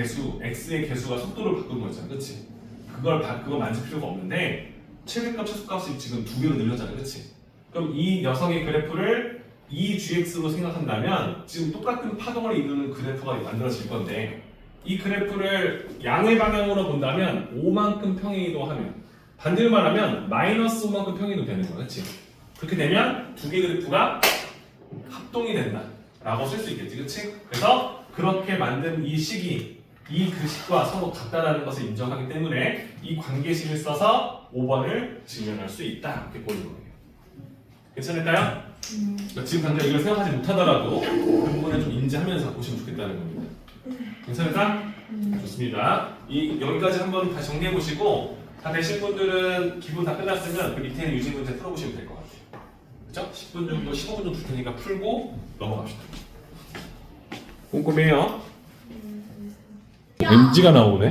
Speaker 1: 개수가 속도를 바꾼 거잖아, 그렇지? 그거 만질 필요가 없는데 최대값 최소값이 지금 2배로 늘렸잖아, 그렇지? 그럼 이 녀석의 그래프를 gx로 생각한다면 지금 똑같은 파동을 이루는 그래프가 만들어질 건데 이 그래프를 양의 방향으로 본다면 5만큼 평행 이동하면 반대로 말하면 마이너스 5만큼 평행 이동 되는 거야, 그렇지? 그렇게 되면 두 개의 그래프가 합동이 된다 라고 쓸 수 있겠지, 그렇지? 그래서 그렇게 만든 이 식이 이 그식과 서로 같다라는 것을 인정하기 때문에 이 관계식을 써서 5번을 증명할 수 있다 이렇게 보는 거예요. 괜찮을까요? 그러니까 지금 당장 이걸 생각하지 못하더라도 그 부분을 좀 인지하면서 보시면 좋겠다는 겁니다. 괜찮을까? 좋습니다. 여기까지 한번 다시 정리해 보시고 다 되신 분들은 기본 다 끝났으면 그 밑에 있는 유지 문제 풀어보시면 될 것 같아요. 그렇죠? 10분 정도, 15분 정도 줄 테니까 풀고 넘어갑시다. 꼼꼼해요. MG가 나오네.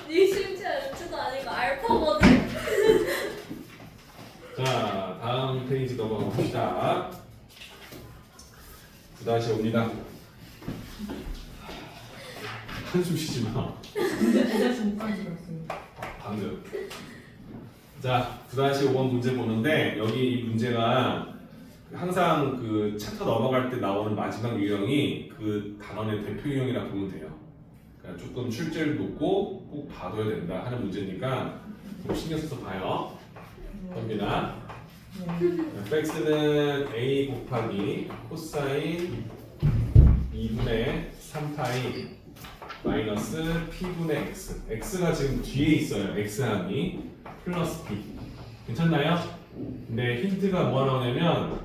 Speaker 2: 네 심지어 X도 아니고 알파거든.
Speaker 1: 자, 다음 페이지 넘어가 봅시다. 9-5입니다. 한숨 쉬지 마.
Speaker 4: 진짜 중까지 갔어요.
Speaker 1: 방금. 자, 9-5번 문제 보는데 여기 이 문제가 항상 그 챕터 넘어갈 때 나오는 마지막 유형이 그 단원의 대표 유형이라 보면 돼요. 그러니까 조금 출제를 놓고 꼭 봐둬야 된다 하는 문제니까 좀 신경 써서 봐요. 겁니다. fx는 a 곱하기 코사인 2분의 3파이 마이너스 p분의 x. x가 지금 뒤에 있어요. x항이 플러스 b. 괜찮나요? 근데 힌트가 뭐가 나오냐면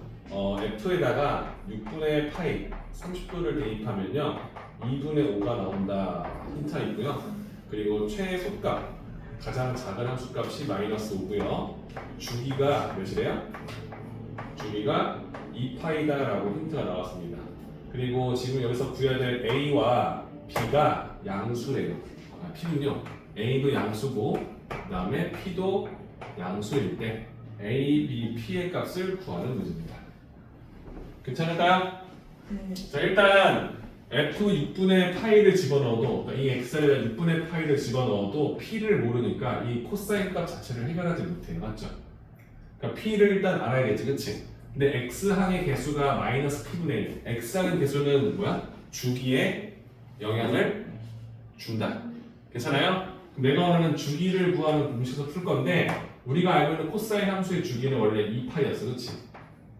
Speaker 1: f에다가 6분의 파이 30도를 대입하면요 2분의 5가 나온다 힌트가 있고요. 그리고 최소값 가장 작은 함수값이 마이너스 5고요. 주기가 몇이래요? 주기가 2파이다 라고 힌트가 나왔습니다. 그리고 지금 여기서 구해야 될 A와 B가 양수래요. P는요. A도 양수고 그 다음에 P도 양수일 때 A, B, P의 값을 구하는 문제입니다. 괜찮을까요?
Speaker 4: 네.
Speaker 1: 자 일단 F 6분의 파이를 집어넣어도 그러니까 이 X에 6분의 파이를 집어넣어도 P를 모르니까 이 코사인 값 자체를 해결하지 못해요. 맞죠? 그러니까 P를 일단 알아야겠지, 그치? 근데 X항의 개수가 마이너스 P분의 1. X항의 개수는 뭐야? 주기에 영향을 준다. 괜찮아요? 그럼 내가 원하는 주기를 구하는 공식에서 풀 건데 우리가 알고 있는 코사인 함수의 주기는 원래 2파이였어, 그치?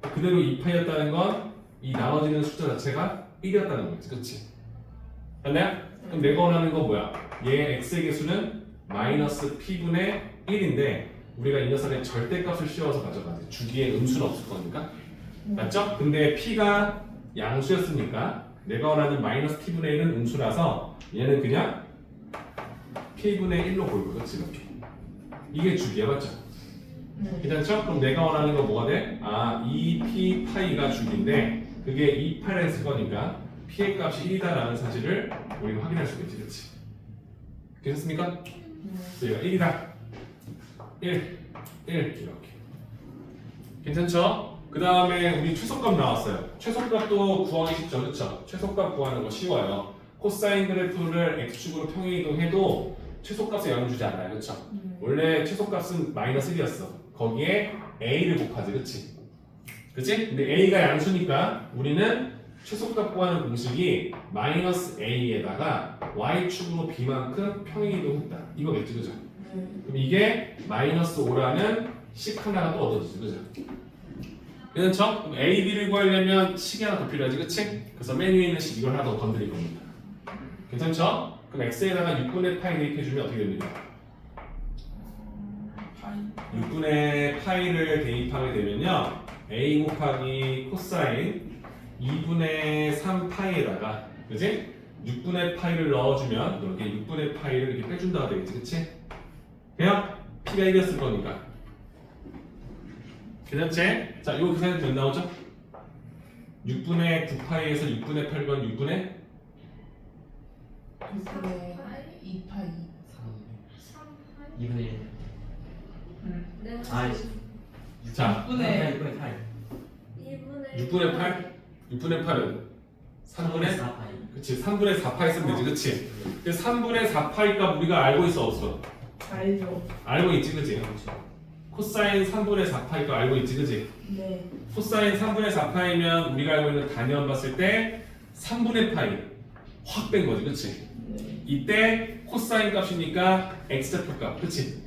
Speaker 1: 그대로 2파이였다는 건 이 나눠지는 숫자 자체가 1이었다는 거지, 그치? 맞나요? 그럼 내가 원하는 건 뭐야? 얘 X의 개수는 마이너스 P분의 1인데 우리가 이 녀석의 절대값을 씌워서 가져가지. 주기에 음수는 없을 거니까. 맞죠? 근데 P가 양수였으니까 내가 원하는 마이너스 T분의 1은 음수라서 얘는 그냥 P분의 1로 보일 거죠, 지금. 이게 주기야, 맞죠?
Speaker 4: 네.
Speaker 1: 괜찮죠? 그럼 내가 원하는 건 뭐가 돼? 2P 파이가 주기인데 그게 2파를 했을 거니까 P의 값이 1이다라는 사실을 우리가 확인할 수 있지, 그치? 괜찮습니까? 얘가 1이다. 1 이렇게. 괜찮죠? 그 다음에 우리 최소값 나왔어요. 최소값도 구하기 쉽죠, 그쵸? 최소값 구하는 거 쉬워요. 코사인 그래프를 x축으로 평행이동해도 최소값에 영향 주지 않아요, 그쵸? 원래 최소값은 마이너스 1이었어. 거기에 a를 곱하지, 그치? 그치? 근데 a가 양수니까 우리는 최소값 구하는 공식이 마이너스 a에다가 y축으로 b만큼 평행이동했다. 이거겠지, 그죠? 그럼 이게 마이너스 5라는 식 하나가 또 얻어지죠, 그죠? 괜찮죠? 그럼 a, b를 구하려면 식이 하나 더 필요하지, 그치? 그래서 맨 위에 있는 식 이걸 하나 더 건드릴 겁니다. 괜찮죠? 그럼 x에다가 6분의 파이 대입해주면 어떻게 됩니까? 6분의 파이를 대입하게 되면요 a 곱하기 코사인 2분의 3 파이에다가 그치? 6분의 파이를 넣어주면 이렇게 6분의 파이를 이렇게 빼준다가 되겠지, 그치? 그냥 p가 1이었을 거니까 괜찮지? 자, 이거 계산해도 몇 나오죠? 6분의 9파이에서 6분의 8건 6분의
Speaker 4: 2파이.
Speaker 3: 2분의 1.
Speaker 2: 내가
Speaker 3: 아,
Speaker 1: 자,
Speaker 4: 6분의
Speaker 3: 2분의 8.
Speaker 1: 6분의 8? 6분의 8은 3분의
Speaker 3: 4파이.
Speaker 1: 그치 3분의 4파이 쓰면 되지, 그치? 근데 3분의 4파이가 우리가 알고 있어, 없어?
Speaker 4: 알죠.
Speaker 1: 알고 있지, 그치? 코사인 3분의 4파이가 알고 있지, 그치?
Speaker 4: 네.
Speaker 1: 코사인 3분의 4파이면 우리가 알고 있는 단위만 봤을 때 3분의 파이 확 뺀 거지, 그치?
Speaker 4: 네.
Speaker 1: 이때 코사인 값이니까 x좌표 값, 그치?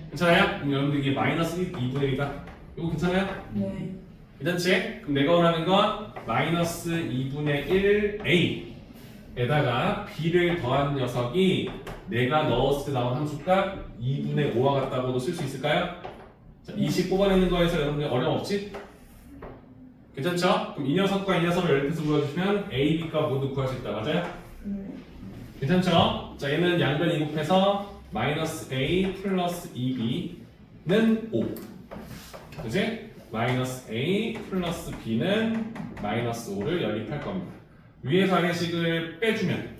Speaker 1: 괜찮아요? 그럼 여러분들 이게 마이너스 2분의 1이다? 이거 괜찮아요?
Speaker 4: 네.
Speaker 1: 괜찮지? 그럼 내가 원하는 건 마이너스 2분의 1 a에다가 b를 더한 녀석이 내가 넣었을 때 나온 함수값 2분의 5와 같다고도 쓸 수 있을까요? 자, 20 뽑아내는 거에서 여러분들 어려움 없지? 괜찮죠? 그럼 이 녀석과 이 녀석을 연립해서 구해주시면 a, b 값 모두 구할 수 있다. 맞아요? 괜찮죠? 자, 얘는 양변 이곱해서 마이너스 a 플러스 2b는 5 그지? 마이너스 a 플러스 b는 마이너스 5를 연립할 겁니다. 위에서 아래 식을 빼주면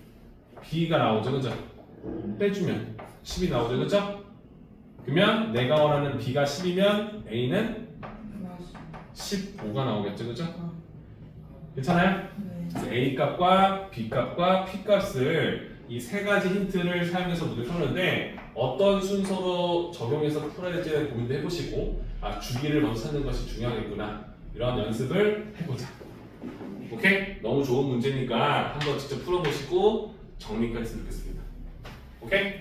Speaker 1: b가 나오죠, 그죠? 빼주면 10이 나오죠, 그죠? 그러면 내가 원하는 b가 10이면 a는 15가 나오겠죠, 그죠? 괜찮아요? 그래서 a 값과 b 값과 p 값을 이 세 가지 힌트를 사용해서 문제 푸는데 어떤 순서로 적용해서 풀어야 될지 고민도 해보시고 주기를 먼저 찾는 것이 중요하겠구나 이런 연습을 해보자. 오케이? 너무 좋은 문제니까 한번 직접 풀어보시고 정리까지 했으면 좋겠습니다. 오케이?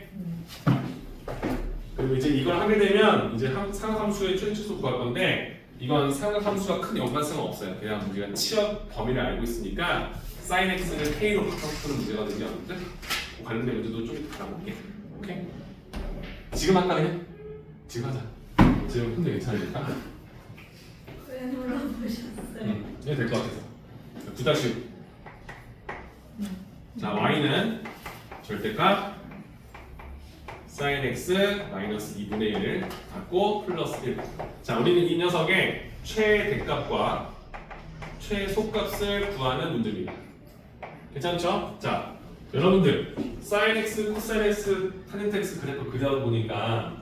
Speaker 1: 그리고 이제 이걸 하게 되면 이제 삼각함수의 최대치수 구할 건데 이건 삼각함수가 큰 연관성은 없어요. 그냥 우리가 치역 범위를 알고 있으니까 sin x를 k로 바꿔서 푸는 문제거든요. 관련된 문제도 좀 알아볼게. 오케이? 지금 할까 그냥? 지금 하자. 지금 혼자 괜찮으니까.
Speaker 2: 왜 물어보셨어요?
Speaker 1: 이게 될 것 같아서. 9-6. 자, y는 절대값 sin x 마이너스 2분의 1 갖고 플러스 1. 자, 우리는 이 녀석의 최대값과 최소값을 구하는 문제입니다. 괜찮죠? 자, 여러분들 sin x, cos x, tan x 그래프 그려다 보니까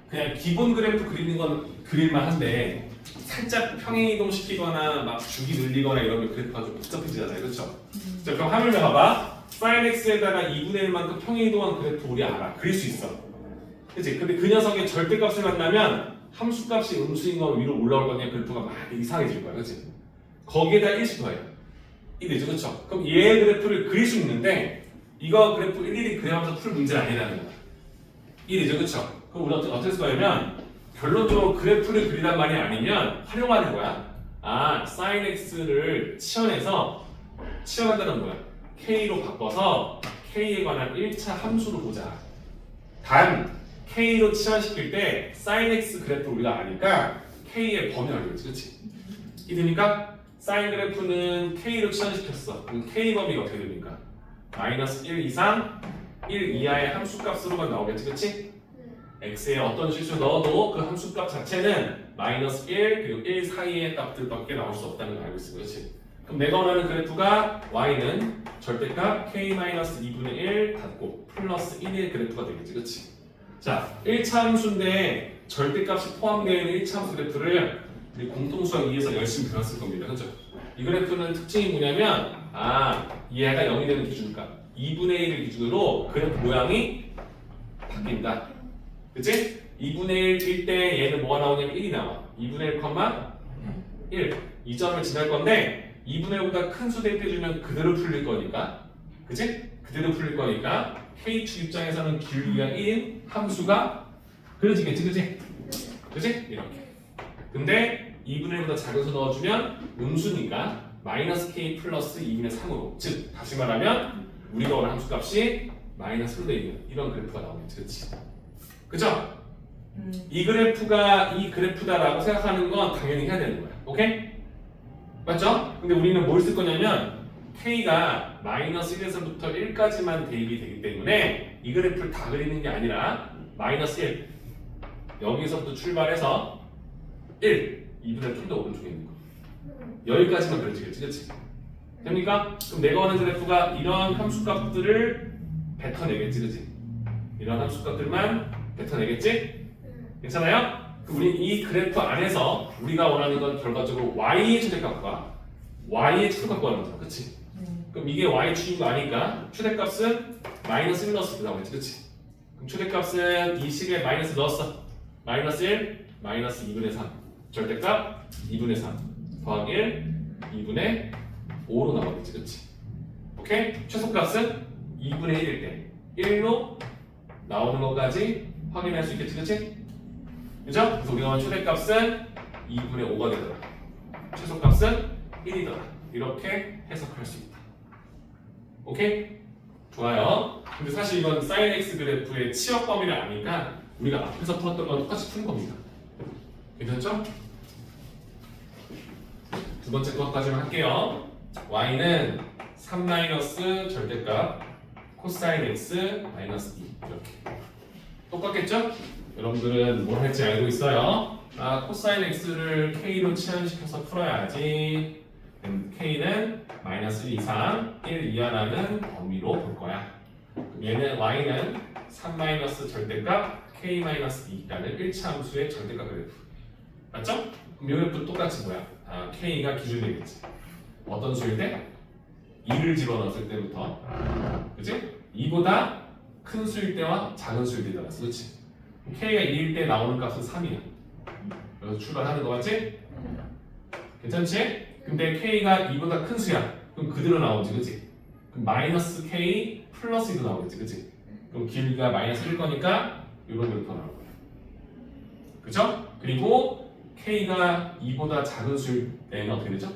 Speaker 1: 그냥 기본 그래프 그리는 건 그릴만 한데 살짝 평행 이동시키거나 막 주기 늘리거나 이러면 그래프가 좀 복잡해지잖아요. 그렇죠? 자, 그럼 화면을 봐봐. sin x에다가 2분의 1만큼 평행 이동한 그래프 우리 알아. 그릴 수 있어. 그치? 근데 그 녀석의 절대값을 만나면 함수값이 음수인 거 위로 올라올 거냐 그래프가 막 이상해질 거야. 그치? 거기에다 1씩 더해요. 1이죠. 그쵸? 그럼 얘의 그래프를 그릴 수 있는데 이거 그래프 일일이 그려가면서 풀 문제는 아니라는 거야. 1이죠. 그쵸? 그럼 우리 어떻게 쓸 거냐면 결론적으로 그래프를 그리란 말이 아니면 활용하는 거야. 아, sin x를 치환한다는 뭐야? k로 바꿔서 k에 관한 1차 함수를 보자. 단 k로 치환시킬 때 sin x 그래프를 우리가 아니까 k의 범위 알겠지, 그렇지? 이되니까 sin 그래프는 k로 치환시켰어. 그럼 k 범위가 어떻게 됩니까? 마이너스 1 이상 1 이하의 함수값으로만 나오겠지, 그렇지? x에 어떤 실수 넣어도 그 함수값 자체는 마이너스 1 그리고 1 사이의 값들밖에 나올 수 없다는 걸 알고 있어, 그렇지? 그럼 내가 원하는 그래프가 y는 절대값 k-2분의 1 닫고 플러스 1의 그래프가 되겠지, 그렇지? 자, 1차 함수인데 절대값이 포함되어 있는 1차 함수 그래프를 우리 공통수학 2에서 열심히 배웠을 겁니다, 그렇죠? 이 그래프는 특징이 뭐냐면 얘가 0이 되는 기준값 2분의 1을 기준으로 그래프 모양이 바뀐다. 그치? 2분의 1일 때 얘는 뭐가 나오냐면 1이 나와. 2분의 1, 1. 이 점을 지날 건데 2분의 1보다 큰 수 대입해주면 그대로 풀릴 거니까. 그치? 그대로 풀릴 거니까 K축 입장에서는 길이가 1인 함수가 그려지겠지, 그치? 그치? 이렇게. 근데 2분의 1보다 작은 수 넣어주면 음수니까 마이너스 K 플러스 2분의 3으로. 즉, 다시 말하면 우리가 원하는 함수값이 마이너스 1로 되어 있는 이런 그래프가 나오겠지, 그치? 그죠? 이 그래프가 이 그래프다라고 생각하는 건 당연히 해야 되는 거야. 오케이? 맞죠? 근데 우리는 뭘 쓸 거냐면 K가 마이너스 1에서부터 1까지만 대입이 되기 때문에 이 그래프를 다 그리는 게 아니라 마이너스 1 여기서부터 출발해서 1 2분의 좀 더 오른쪽에 있는 거 여기까지만 그려지겠지, 그치? 됩니까? 그럼 내가 원하는 그래프가 이런 함수값들을 뱉어내겠지, 그치? 이런 함수값들만 뱉어내겠지? 괜찮아요? 그럼 우리 이 그래프 안에서 우리가 원하는 건 결과적으로 y의 최대값과 y의 최소값 구하는 거잖아, 그치? 그럼 이게 y축인 거 아니까 최대값은 마이너스 1 넣었을 때 나오겠지, 그치? 그럼 최대값은 이 식에 마이너스 넣었어. 마이너스 1, 마이너스 2분의 3 절대값 2분의 3 더하기 1, 2분의 5로 나오겠지, 그치? 오케이? 최소값은 2분의 1일 때 1로 나오는 것까지 확인할 수 있겠지, 그치? 그죠? 그래서 우리가 원하는 최대값은 2분의 5가 되더라. 최소값은 1이더라. 이렇게 해석할 수 있다. 오케이? 좋아요. 근데 사실 이건 sin x 그래프의 치역 범위를 아니까 우리가 앞에서 풀었던 건 똑같이 푸는 겁니다. 괜찮죠? 두 번째 것까지만 할게요. y는 3 마이너스 절대값 코사인 x 마이너스 2 이렇게 똑같겠죠? 여러분들은 뭘 할지 알고 있어요? 코사인 x를 k로 치환시켜서 풀어야지. k는 마이너스 1 이상 1 이하라는 범위로 볼 거야. 그럼 얘는 y는 3 마이너스 절대값 k 마이너스 2라는 1차 함수의 절대값 그래프. 맞죠? 그럼 이 그래프 똑같이 뭐야? k가 기준이겠지. 어떤 수일 때? 2를 집어넣었을 때부터. 그치? 2보다 큰 수일 때와 작은 수일 때에 따라서. 그치? k가 2일 때 나오는 값은 3이야. 그래서 출발하는 거 맞지? 괜찮지? 근데 k가 2보다 큰 수야. 그럼 그대로 나오지, 그치? 그럼 마이너스 k 플러스 2도 나오겠지, 그치? 그럼 길이가 마이너스 1일 거니까 이런 그래프가 나올 거야. 그쵸? 그리고 k가 2보다 작은 수일 때는 어떻게 되죠?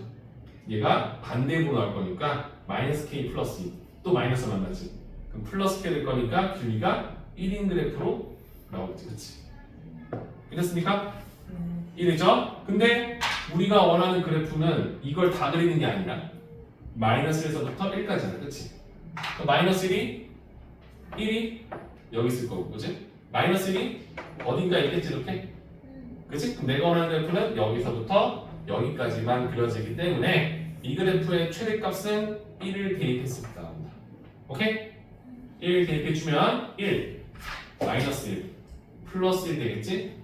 Speaker 1: 얘가 반대로 나올 거니까 마이너스 k 플러스 2. 또 마이너스 만나지. 그럼 플러스 k 될 거니까 길이가 1인 그래프로 나오겠지, 그치? 이랬습니까? 1이죠? 근데 우리가 원하는 그래프는 이걸 다 그리는 게 아니라 마이너스 1에서부터 1까지잖아, 그치? 마이너스 1이 여기 있을 거고, 그치? 마이너스 1이 어딘가 있겠지, 이렇게? 그치? 그럼 내가 원하는 그래프는 여기서부터 여기까지만 그려지기 때문에 이 그래프의 최대값은 1을 대입했을 때 나온다. 오케이? 1 대입해주면 1 마이너스 1 플러스 1 되겠지?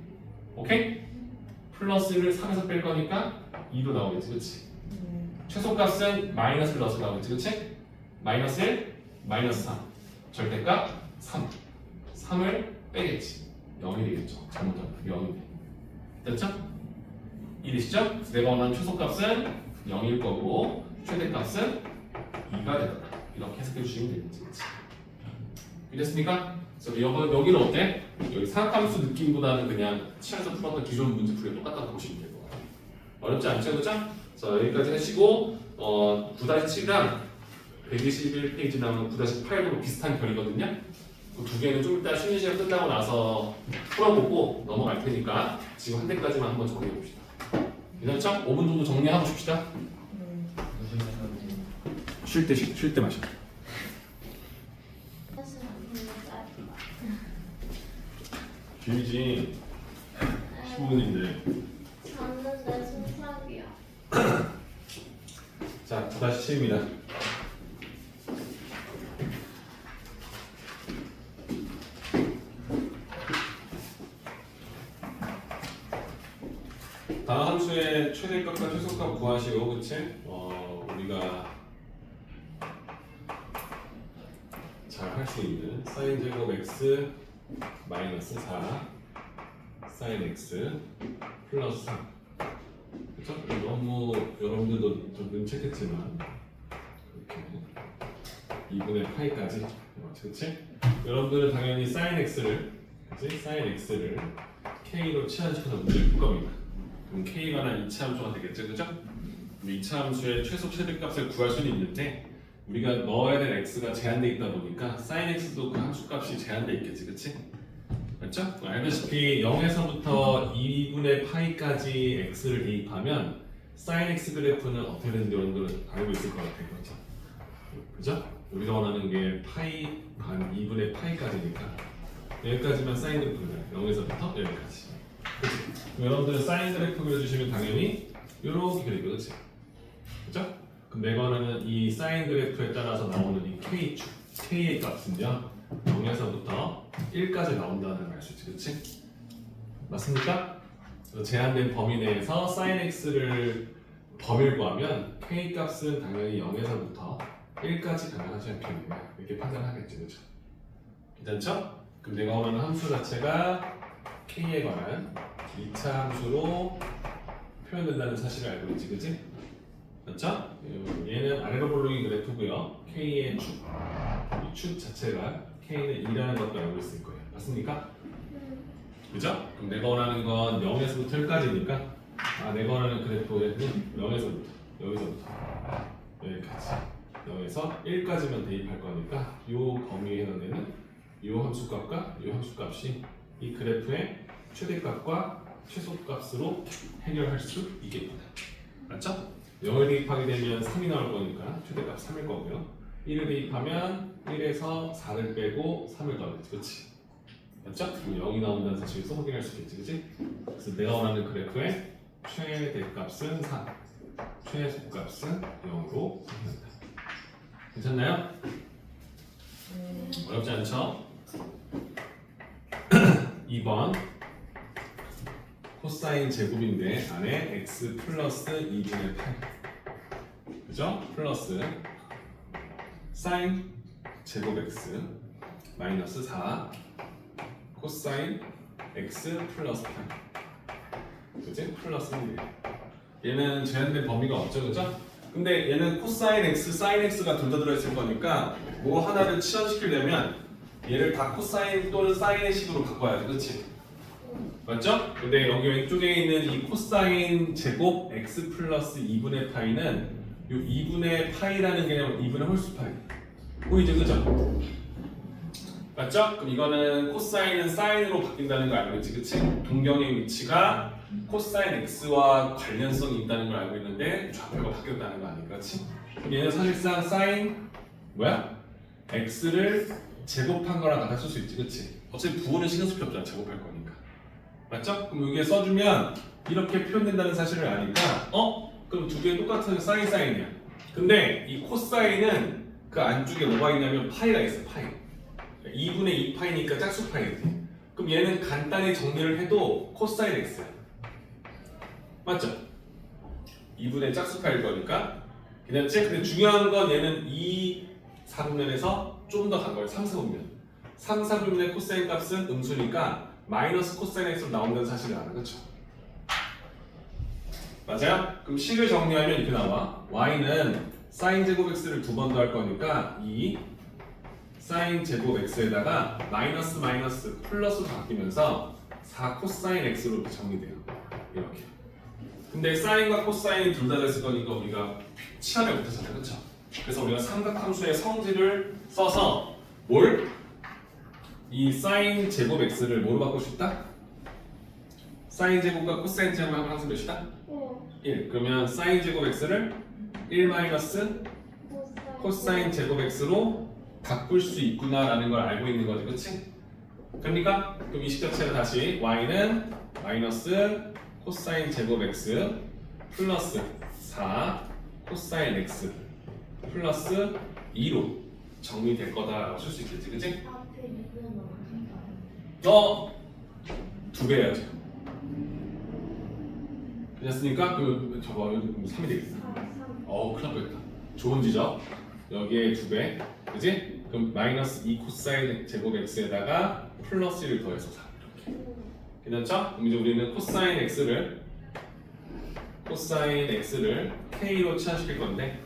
Speaker 1: 오케이? 플러스 1을 3에서 뺄 거니까 2로 나오겠지, 그치? 최소값은 마이너스 1 넣어서 나오겠지, 그치? 마이너스 1, 마이너스 3 절대값 3 3을 빼겠지 0이 되겠죠. 잘못하면 0이 돼. 됐죠? 이해되시죠? 내가 원하는 최소값은 0일 거고 최대값은 2가 되더라. 이렇게 해석해 주시면 되겠지, 그치? 이랬습니까? 그래서 여기는 어때? 여기 사각함수 느낌보다는 그냥 치안에서 풀었던 기존 문제 풀이 똑같다고 보시면 될 것 같아요. 어렵지 않죠, 그죠? 자, 여기까지 하시고 9-7이랑 121페이지 나오는 9-8도 비슷한 결이거든요. 그 두 개는 좀 이따 쉬는 시간 끝나고 나서 풀어보고 넘어갈 테니까 지금 한 대까지만 한번 정리해 봅시다. 괜찮죠? 5분 정도 정리하고 줍시다. 쉴 때 마셔.
Speaker 2: 사실 안 짧아.
Speaker 1: 길지 15분인데.
Speaker 2: 잤는데 순삭이야.
Speaker 1: 자, 9-7입니다. 다음 함수의 최대값과 최소값 구하시오, 그치? 우리가 잘 할 수 있는 사인 제곱 x 마이너스 4 사인 x 플러스 3 그쵸? 너무 여러분들도 좀 눈치했겠지만 이렇게 2분의 파이까지 그치? 여러분들은 당연히 사인 x를 그치? 사인 x를 k로 치환시켜서 문제를 풀 겁니다. 그럼 k가 한 2차 함수가 되겠죠, 그죠? 2차 함수의 최소 최대값을 구할 수는 있는데 우리가 넣어야 될 x가 제한돼 있다 보니까 sin x도 그 함수값이 제한돼 있겠지, 그치? 맞죠? 알다시피 0에서부터 2분의 파이까지 x를 대입하면 sin x 그래프는 어떻게 되는지 여러분들은 알고 있을 것 같아요, 그렇죠? 그죠? 우리가 원하는 게 파이 반 2분의 파이까지니까 여기까지만 sin 그래프는 0에서부터 여기까지. 그치? 그럼 여러분들은 사인 그래프 그려주시면 당연히 이렇게 그리고 그치? 그죠? 그럼 내가 원하는 이 사인 그래프에 따라서 나오는 이 K축 K의 값은요 0에서부터 1까지 나온다는 걸 알 수 있지, 그치? 맞습니까? 제한된 범위 내에서 사인 X를 범위를 구하면 K 값은 당연히 0에서부터 1까지 가능하지 않겠느냐 이렇게 판단하겠지, 그쵸? 괜찮죠? 그럼 내가 원하는 함수 자체가 K에 관한 2차 함수로 표현된다는 사실을 알고 있지, 그치? 맞죠? 얘는 아레로볼로긴 그래프고요. K의 축, 이 축 자체가 K는 2라는 것도 알고 있을 거예요. 맞습니까? 그죠? 그럼 내가 원하는 건 0에서부터 1까지니까 내가 원하는 그래프에는 0에서부터 여기서부터 여기까지 0에서 1까지만 대입할 거니까 이 범위에 해당되는 이 함수값과 이 함수값이 이 그래프의 최대값과 최소값으로 해결할 수 있겠구나. 맞죠? 0을 대입하게 되면 3이 나올 거니까 최대값 3일 거고요. 1을 대입하면 1에서 4를 빼고 3을 더하겠지, 그렇지? 맞죠? 그럼 0이 나온다는 사실을 또 확인할 수 있겠지, 그렇지? 그래서 내가 원하는 그래프의 최대값은 3, 최소값은 0으로 확인한다. 괜찮나요? 어렵지 않죠? 2번 코사인 제곱인데 안에 x 플러스 2분의 8 그죠? 플러스 사인 제곱 x 마이너스 4 코사인 x 플러스 8 그지? 플러스 1 얘는 제한된 범위가 없죠, 그죠? 근데 얘는 코사인 x, 사인 x가 둘 다 들어있을 거니까 뭐 하나를 치환시키려면 얘를 다 코사인 또는 사인의 식으로 바꿔야 돼, 그렇지? 맞죠? 근데 여기 왼쪽에 있는 이 코사인 제곱 x 플러스 2분의 파이는 이 2분의 파이라는 개념은 2분의 홀수 파이 보이죠, 그죠? 맞죠? 그럼 이거는 코사인은 사인으로 바뀐다는 걸 알고 있지, 그치? 동경의 위치가 코사인 x와 관련성이 있다는 걸 알고 있는데 좌표가 바뀌었다는 거 아닐까, 그치? 그럼 얘는 사실상 사인 뭐야? x를 제곱한 거랑 같아 쓸 수 있지, 그치? 어차피 부호는 신경 쓸 필요 없잖아, 제곱할 거니까. 맞죠? 그럼 여기에 써주면 이렇게 표현된다는 사실을 아니까 그럼 두 개 똑같은 사인이야. 근데 이 코사인은 그 안쪽에 뭐가 있냐면 파이가 있어. 파이. 2분의 2 파이니까 짝수 파이지. 그럼 얘는 간단히 정리를 해도 코사인 x야. 맞죠? 2분의 짝수 파일 거니까. 괜찮지? 근데 중요한 건 얘는 2 4분면에서 좀 더 간 거예요. 3 4분면. 3 4분면의 코사인 값은 음수니까 마이너스 코사인 x로 나온다는 사실을 알아. 그렇죠? 맞아요? 그럼 식을 정리하면 이렇게 나와. y는 사인 제곱 x를 두 번 더 할 거니까 이 사인 제곱 x에다가 마이너스 마이너스 플러스로 바뀌면서 4 코사인 x로 이렇게 정리돼요. 이렇게. 근데 사인과 코사인이 둘 다 됐을 거니까 우리가 치환을 못하잖아요. 그렇죠? 그래서 우리가 삼각함수의 성질을 써서 뭘? 이 사인 제곱 x를 뭐로 바꿀 수 있다? 사인 제곱과 코사인 제곱을 하면 항상 몇이다? 1. 그러면 사인 제곱 x를 1 마이너스 코사인 제곱 x로 바꿀 수 있구나라는 걸 알고 있는 거지, 그렇지? 그러니까 그럼 이 식 자체를 다시 y는 마이너스 코사인 제곱 x 플러스 4 코사인 x 플러스 2로 정리될 거다라고 쓸 수 있겠지, 그렇지?
Speaker 2: 앞에 6은 어딘가요?
Speaker 1: 너 2배 해야지. 됐으니까 그 저거 여기 3이 되겠다.
Speaker 2: 3.
Speaker 1: 큰일 날 뻔했다. 좋은 지적. 여기에 2배, 그지? 그럼 마이너스 2 코사인 제곱 x에다가 플러스 1을 더해서 4 이렇게. 괜찮죠? 그럼 이제 우리는 코사인 x를 k로 치환시킬 건데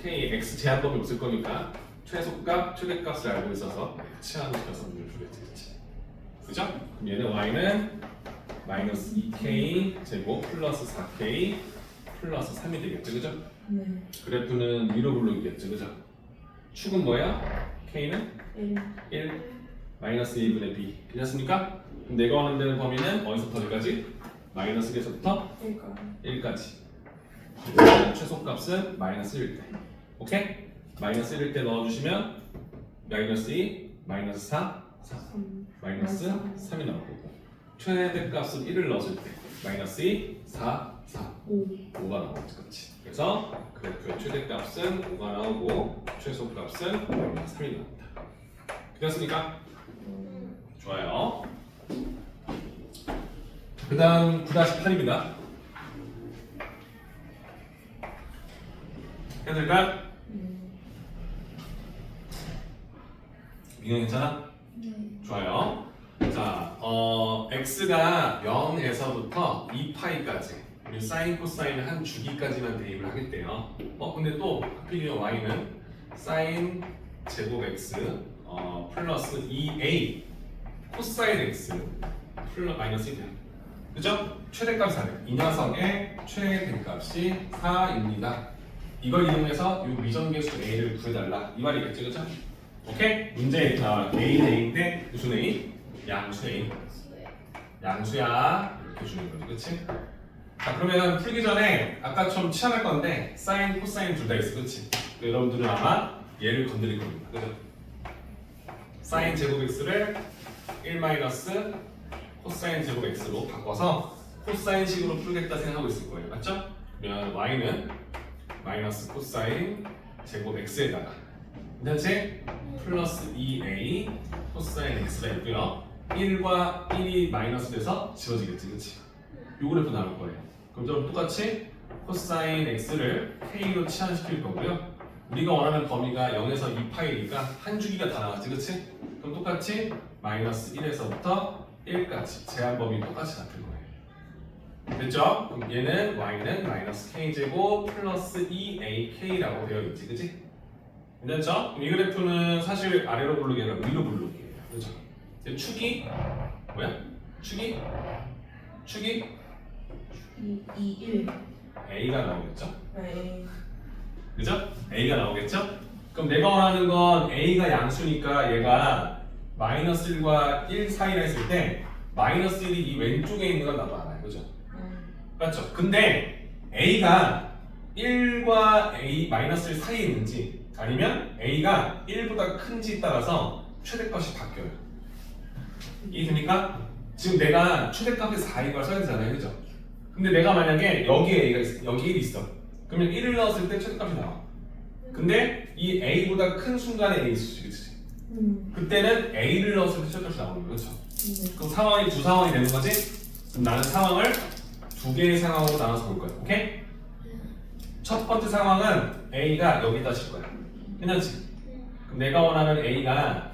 Speaker 1: k x 제한법이 없을 거니까 최소값, 최대값을 알고 있어서 치환을 시켜서 문을 주겠지, 그렇지? 그죠? 그럼 얘는 y는 마이너스 2k 제곱 플러스 4k 플러스 3이 되겠죠, 그죠?
Speaker 4: 네.
Speaker 1: 그래프는 위로 블록이겠죠, 그죠? 축은 뭐야? k는 1 마이너스 2분의 b. 괜찮습니까? 그럼 내가 원하는 데는 범위는 어디서부터 어디까지? 마이너스 1에서부터
Speaker 4: 그러니까
Speaker 1: 1까지. 최소값은 마이너스 1일 때. 오케이? 마이너스 1일 때 넣어주시면 마이너스 2, 마이너스 4, 4 마이너스 3이 나올 거고 최대값은 1을 넣었을 때 마이너스 2, 4, 4 5가 나오겠지, 그렇지? 그래서 그래프의 최대값은 5가 나오고 최소값은 마이너스 3이 나옵니다. 그렇습니까? 좋아요. 그 다음 9-8입니다. 해도 될까요? 이거 괜찮아?
Speaker 2: 네.
Speaker 1: 좋아요. 자, x가 0에서부터 2파이까지 우리 사인 코사인 한 주기까지만 대입을 하겠대요. 근데 또 하필이면 y는 사인 제곱 x 플러스 2a 코사인 x 플러스 마이너스 1이야. 그죠? 최대값이 4래. 이 녀석의 최대값이 4입니다. 이걸 이용해서 이 미정계수 a를 구해달라 이 말이겠죠, 그죠? 오케이? 문제 a는 a인데 무슨 a? 양수 a. 양수야 이렇게 주는 거지, 그렇지? 자, 그러면 풀기 전에 아까처럼 치환할 건데 사인, 코사인 둘 다 있어, 그렇지? 여러분들은 아마 얘를 건드릴 겁니다, 그죠? 사인 제곱 x를 1 마이너스 코사인 제곱 x로 바꿔서 코사인식으로 풀겠다 생각하고 있을 거예요, 맞죠? 그러면 y는 마이너스 코사인 제곱 x에다가 괜찮지? 플러스 2a 코사인 x가 있고요. 1과 1이 마이너스 돼서 지워지겠지, 그렇지? 요 그래프 나올 거예요. 그럼 좀 똑같이 코사인 x를 k로 치환시킬 거고요. 우리가 원하는 범위가 0에서 2파이니까 한 주기가 다 나왔지, 그렇지? 그럼 똑같이 마이너스 1에서부터 1까지 제한 범위 똑같이 잡힐 거예요. 됐죠? 그럼 얘는 y는 마이너스 k제곱 플러스 2ak라고 되어 있지, 그치? 됐죠? 그럼 이 그래프는 사실 아래로 블록이 아니라 위로 블록이에요. 그렇죠? 축이 뭐야? 축이
Speaker 4: 2, 1
Speaker 1: a가 나오겠죠?
Speaker 4: 네.
Speaker 1: 그죠? a가 나오겠죠? 그럼 내가 원하는 건 a가 양수니까 얘가 마이너스 1과 1 사이라 했을 때 마이너스 1이 이 왼쪽에 있는 건 나도 알아요, 그죠? 맞죠? 근데 a가 1과 a 마이너스 1 사이에 있는지 아니면 a가 1보다 큰지 따라서 최대값이 바뀌어요. 이해됩니까? 지금 내가 최대값이 4인 걸 써야 되잖아요, 그죠? 근데 내가 만약에 여기에 A가 있어, 여기 1이 있어. 그러면 1을 넣었을 때 최대값이 나와. 근데 이 A보다 큰 순간에 A 있을 수 있지. 그때는 A를 넣었을 때 최대값이 나오는 거죠. 그럼 상황이 두 상황이 되는 거지? 그럼 나는 상황을 두 개의 상황으로 나눠서 볼 거야. 오케이? 첫 번째 상황은 A가 여기다 칠 거야. 괜찮지? 그럼 내가 원하는 A가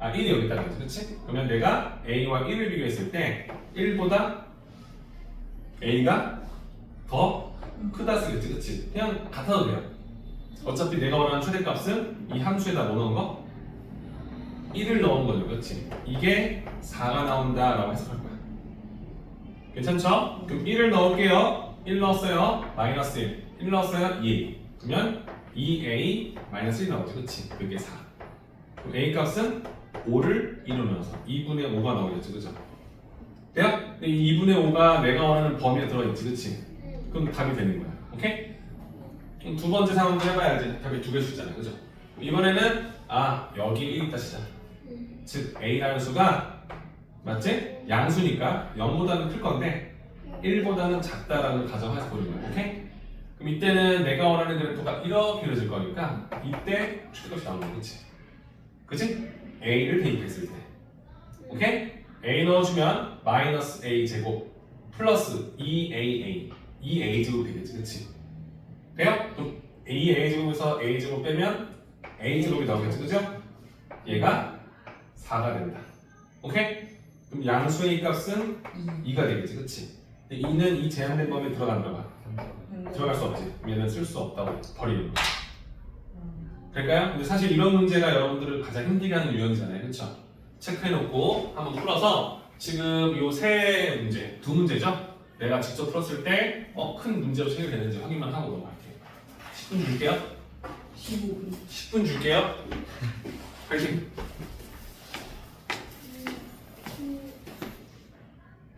Speaker 1: 1이 여기다 가지, 그렇지? 그러면 내가 A와 1을 비교했을 때 1보다 A가 더 크다 쓰겠지, 그렇지? 그냥 같아도 돼요. 어차피 내가 원하는 최대값은 이 함수에다 뭐 넣은 거? 1을 넣은 거죠, 그렇지? 이게 4가 나온다라고 해석할 거야. 괜찮죠? 그럼 1을 넣을게요. 1 넣었어요. 마이너스 1. 1 넣었어요. 2. 그러면 2a 마이너스 1 나오지, 그렇지? 그게 4. 그럼 a 값은 5를 2로 넣어서 2분의 5가 나오겠죠, 그죠? 돼요? 근데 이 2분의 5가 내가 원하는 범위에 들어있지, 그치? 그럼 답이 되는 거야. 오케이? 그럼 두 번째 상황도 해봐야지. 답이 두 개 주잖아, 그죠? 이번에는 여기 1 있다 치자. 즉 a라는 수가 맞지? 양수니까 0보다는 클 건데 1보다는 작다라는 가정해서 보는 거야. 오케이? 그럼 이때는 내가 원하는 그래프가 이렇게 그려질 거니까 이때 최대값이 나오는 거야, 그치? 그치? a를 대입했을 때. 오케이? a 넣어주면 마이너스 a 제곱 플러스 2aa 2a 제곱 되겠지, 그치? 돼요? 그럼 a 제곱에서 a 제곱 빼면 a 제곱이 나오겠지, 그죠? 얘가 4가 된다. 오케이? 그럼 양수의 값은 2가 되겠지, 그치? 근데 2는 이 제한된 범위에 들어간다 봐. 들어갈 수 없지. 얘는 쓸 수 없다고 버리는 거. 될까요? 근데 사실 이런 문제가 여러분들을 가장 힘들게 하는 유형이잖아요, 그렇죠? 체크해놓고 한번 풀어서 지금 요 세 문제, 두 문제죠? 내가 직접 풀었을 때 큰 문제로 체결되는지 확인만 하고 넘어갈게요. 10분 줄게요.
Speaker 4: 15분.
Speaker 1: 10분 줄게요. 파이팅!